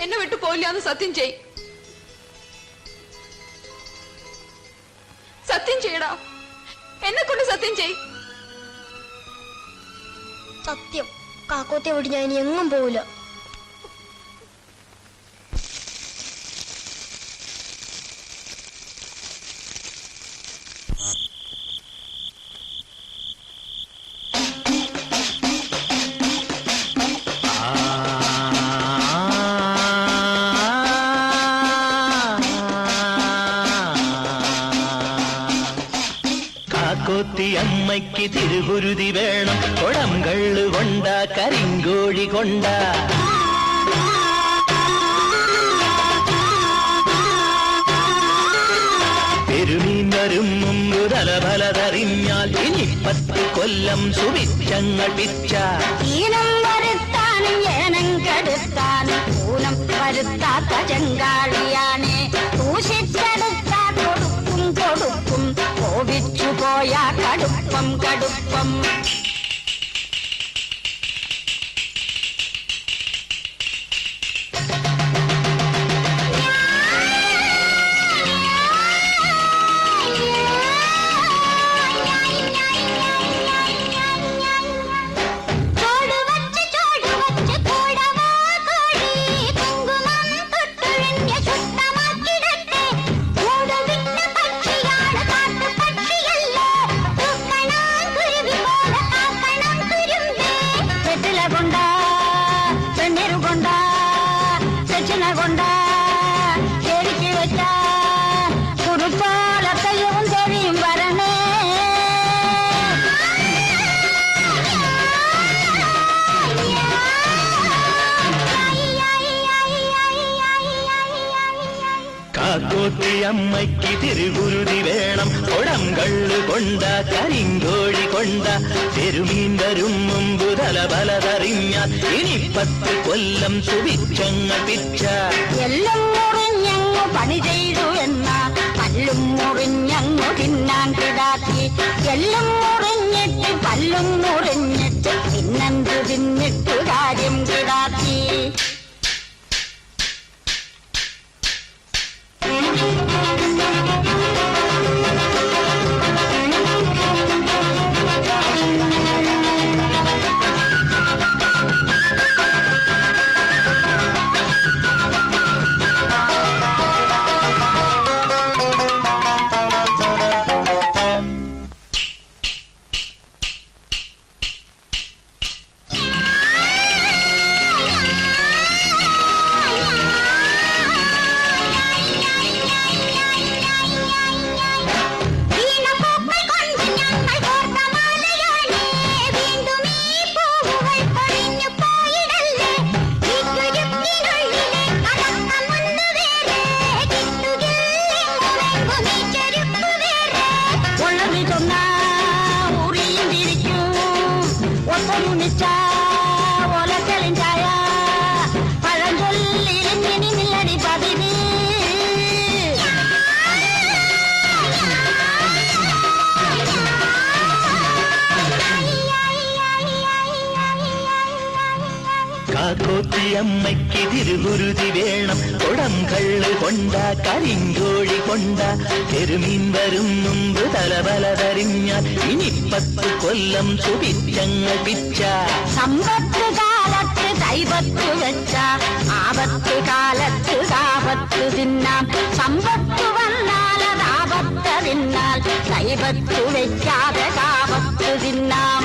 എന്നെ വിട്ട് പോയില്ല എന്ന് സത്യം ചെയ്. സത്യം ചെയ്യടാ, എന്നെ കൊണ്ട് സത്യം ചെയ്. സത്യം. കാക്കോത്തെ വിട്ട് ഞാൻ ഇനി എങ്ങും പോവില്ല. കാക്കോത്തി അമ്മയ്ക്ക് തിരുകുരുതി വേണം, കുളം കള്ളു കൊണ്ട കരിങ്കോഴി കൊണ്ട. പെരുമീൻ വരും മുമ്പ് തലഫലതറിഞ്ഞാൽ ഇനി 10 കൊല്ലം സുഭിക്ഷങ്ങൾ പിച്ച. ഈനം വരുത്താനും ഏനം കെടുത്താനും ഊനം വരുത്താത്ത ചെങ്കാളിയാണ്. സൂക്ഷിച്ചെടുത്താ കൊടുക്കും കൊടുക്കും, കോപിച്ചു പോയാ കടുപ്പം കടുപ്പം. കാക്കോത്തി അമ്മയ്ക്ക് തിരുകുരുതി വേണം, കുളം കള്ളു കൊണ്ട കരിങ്കോഴി കൊണ്ട. പെരുമീൻ വരും മുമ്പ് തലഫലതറിഞ്ഞാൽ ഇനി 10 കൊല്ലം സുഭിക്ഷങ്ങൾ പിച്ച. എല്ലാം മുറിഞ്ഞങ്ങു പണി ചെയ്തു എന്ന പല്ലും മുറിഞ്ഞങ്ങു തിന്നാൻ കിടാത്തി. എല്ലാം മുറിഞ്ഞിട്ട് പല്ലും മുറിഞ്ഞിട്ട് പിന്നെന്ത് തിന്നിട്ട് കാര്യം കിടാത്തി. കാക്കോത്തിയമ്മയ്ക്ക് തിരുകുരുതി വേണം കുടം കള്ള് കൊണ്ട കരിങ്കോഴി കൊണ്ട പെരുമീൻ വരും മുമ്പ് തലബല തരിഞ്ഞാൽ ഇനി 10 കൊല്ലം സുപിച്ചങ്ങൾ പിച്ച സമ്പത്ത് കാലത്ത് ദൈവത്ത് വെച്ച ആപത്ത് കാലത്ത് കാപത്ത് തിന്നാം സമ്പത്ത് വന്നാൽ ആപത്ത് തിന്നാൽ ദൈവത്ത് വെക്കാതെ കാപത്ത് തിന്നാം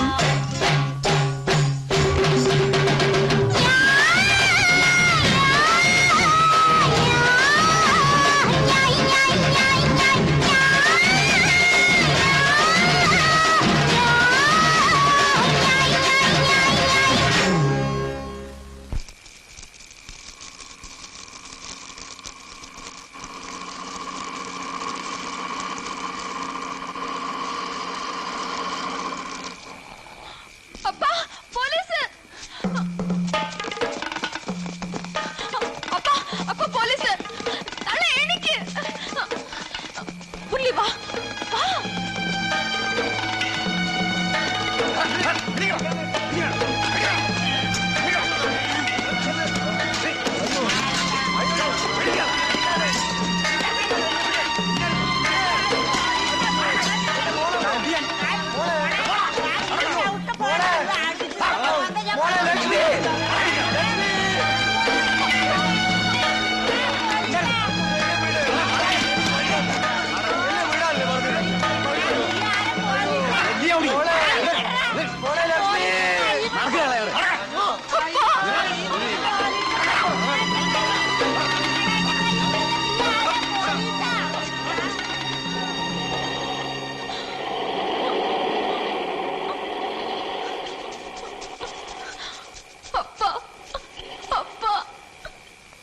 അപ്പാ പോലീസ് അപ്പാ അപ്പാ പോലീസ് തള്ളേ എനിക്ക് പുള്ളി വാ വാ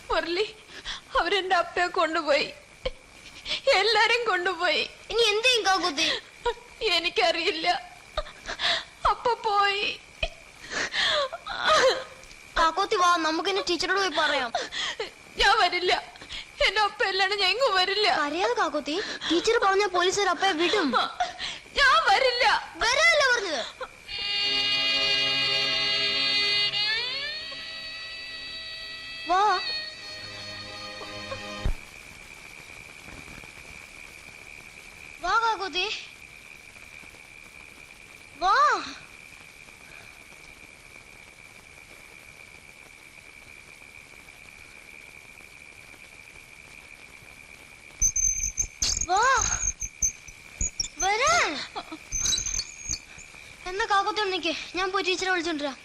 മുരളി അവരെന്റെ അപ്പയെ കൊണ്ടുപോയി എല്ലാരും കൊണ്ടുപോയി ഇനി എന്തെയും കാക്കുത്തി എനിക്കറിയില്ല അപ്പ പോയി കാക്കോത്തി വാ നമുക്കിനി ടീച്ചറോട് പോയി പറയാം ഞാൻ വരില്ല എന്റെ അപ്പ അല്ലാണ്ട് ഞാൻ എങ്ങും വരില്ല അറിയാതെ കാക്കോത്തി ടീച്ചർ പറഞ്ഞ പോലീസുകാർ അപ്പയെ വിടും ഞാൻ വരില്ല വരാനല്ല പറഞ്ഞത് വാ വാ കാക്കോത്തി വാ വാ വരാൻ എന്നാ കാക്കോത്തി ഉണ്ണിക്ക് ഞാൻ പോയി ടീച്ചറെ വിളിച്ചോണ്ടിരാം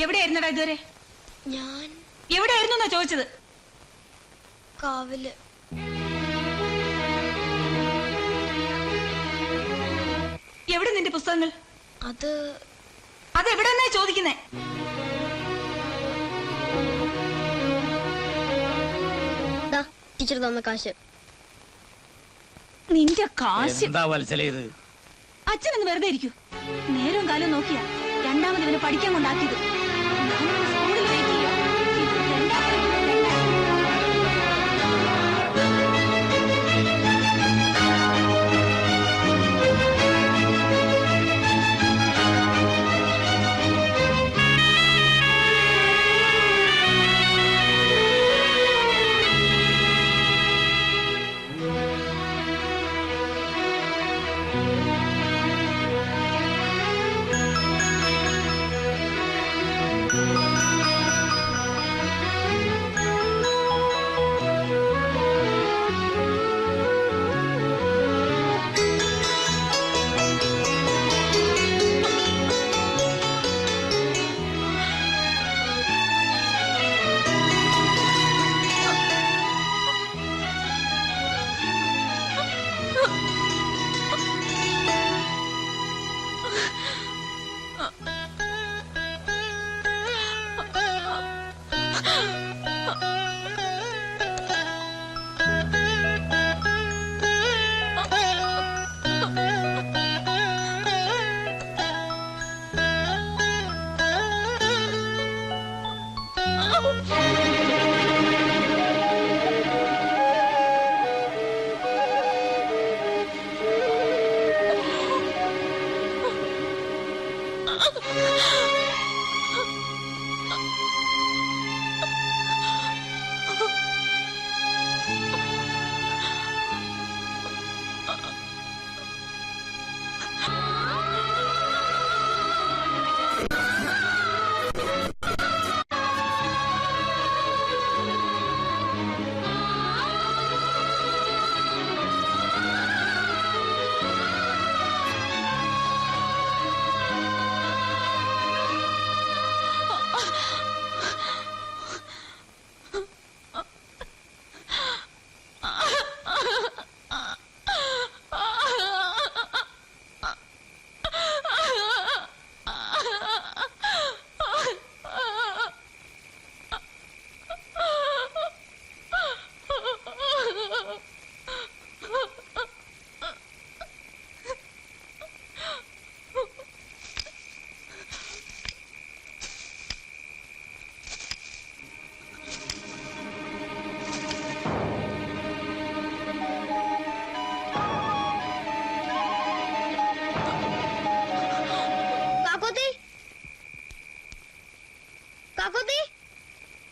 എവിടെയായിരുന്നടാ ഇതുവരെ ഞാൻ എവിടെയായിരുന്നു ചോദിച്ചത് കാവില് എവിടെ നിന്റെ പുസ്തകങ്ങൾ അത് എവിടെന്നാ ചോദിക്കുന്നേ ടീച്ചർ തന്ന കാശ് നിന്റെ കാശ് എന്താ വത്സലേത് അച്ഛനൊന്ന് വെറുതെ ഇരിക്കൂ നേരവും കാലം നോക്കിയാ രണ്ടാമത് ഇവനെ പഠിക്കാൻ കൊണ്ടാക്കിയത് ഞാനിവനെ സ്കൂളിൽ വെയിറ്റ് ചെയ്യാം.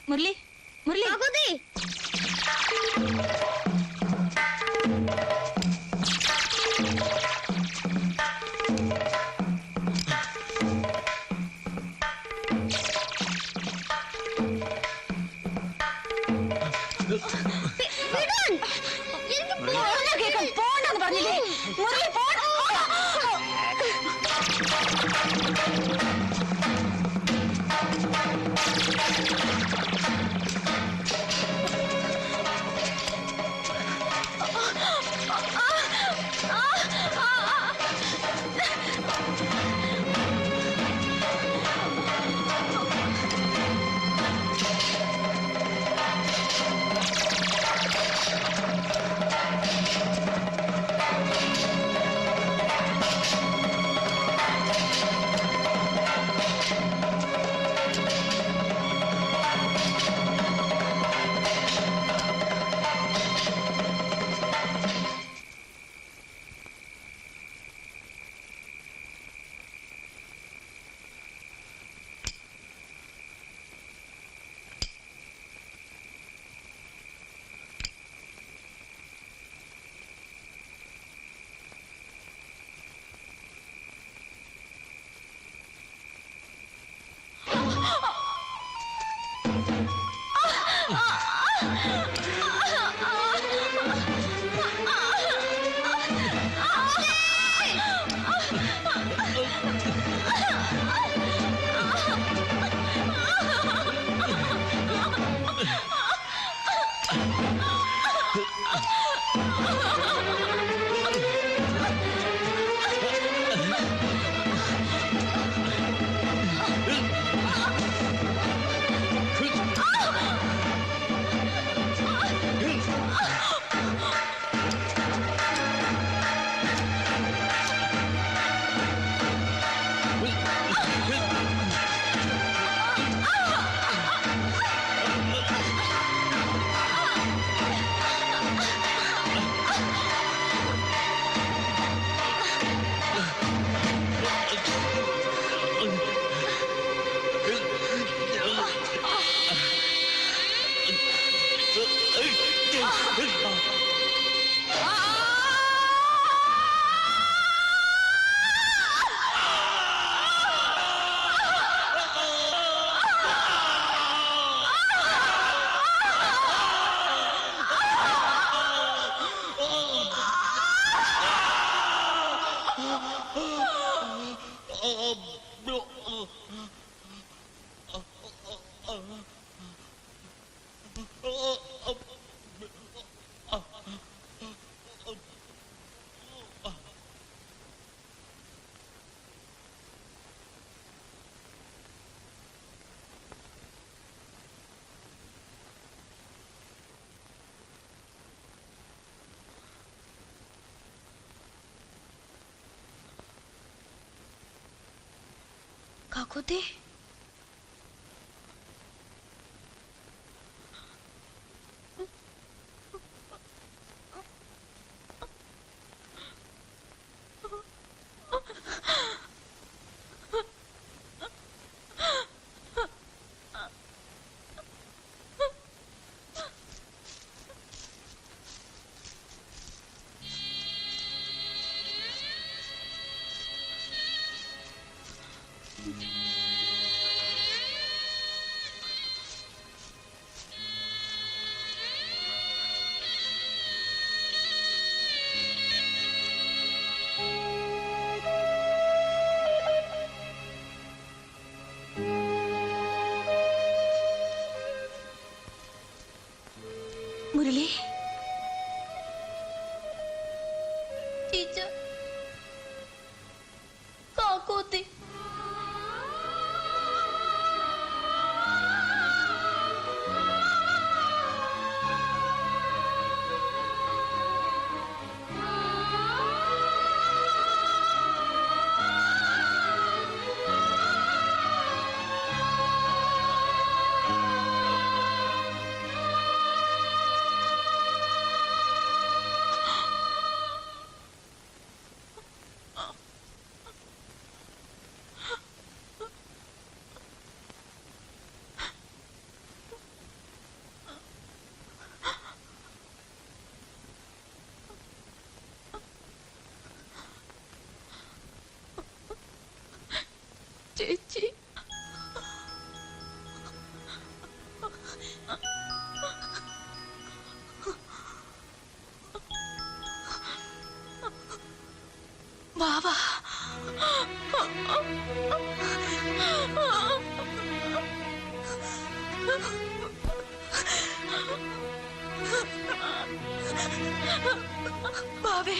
മുരളി മുരളി പോണ്ടെന്ന് പറഞ്ഞില്ലേ മുരളി കാക്കോത്തി ചേച്ചി വാവാ ബാവേ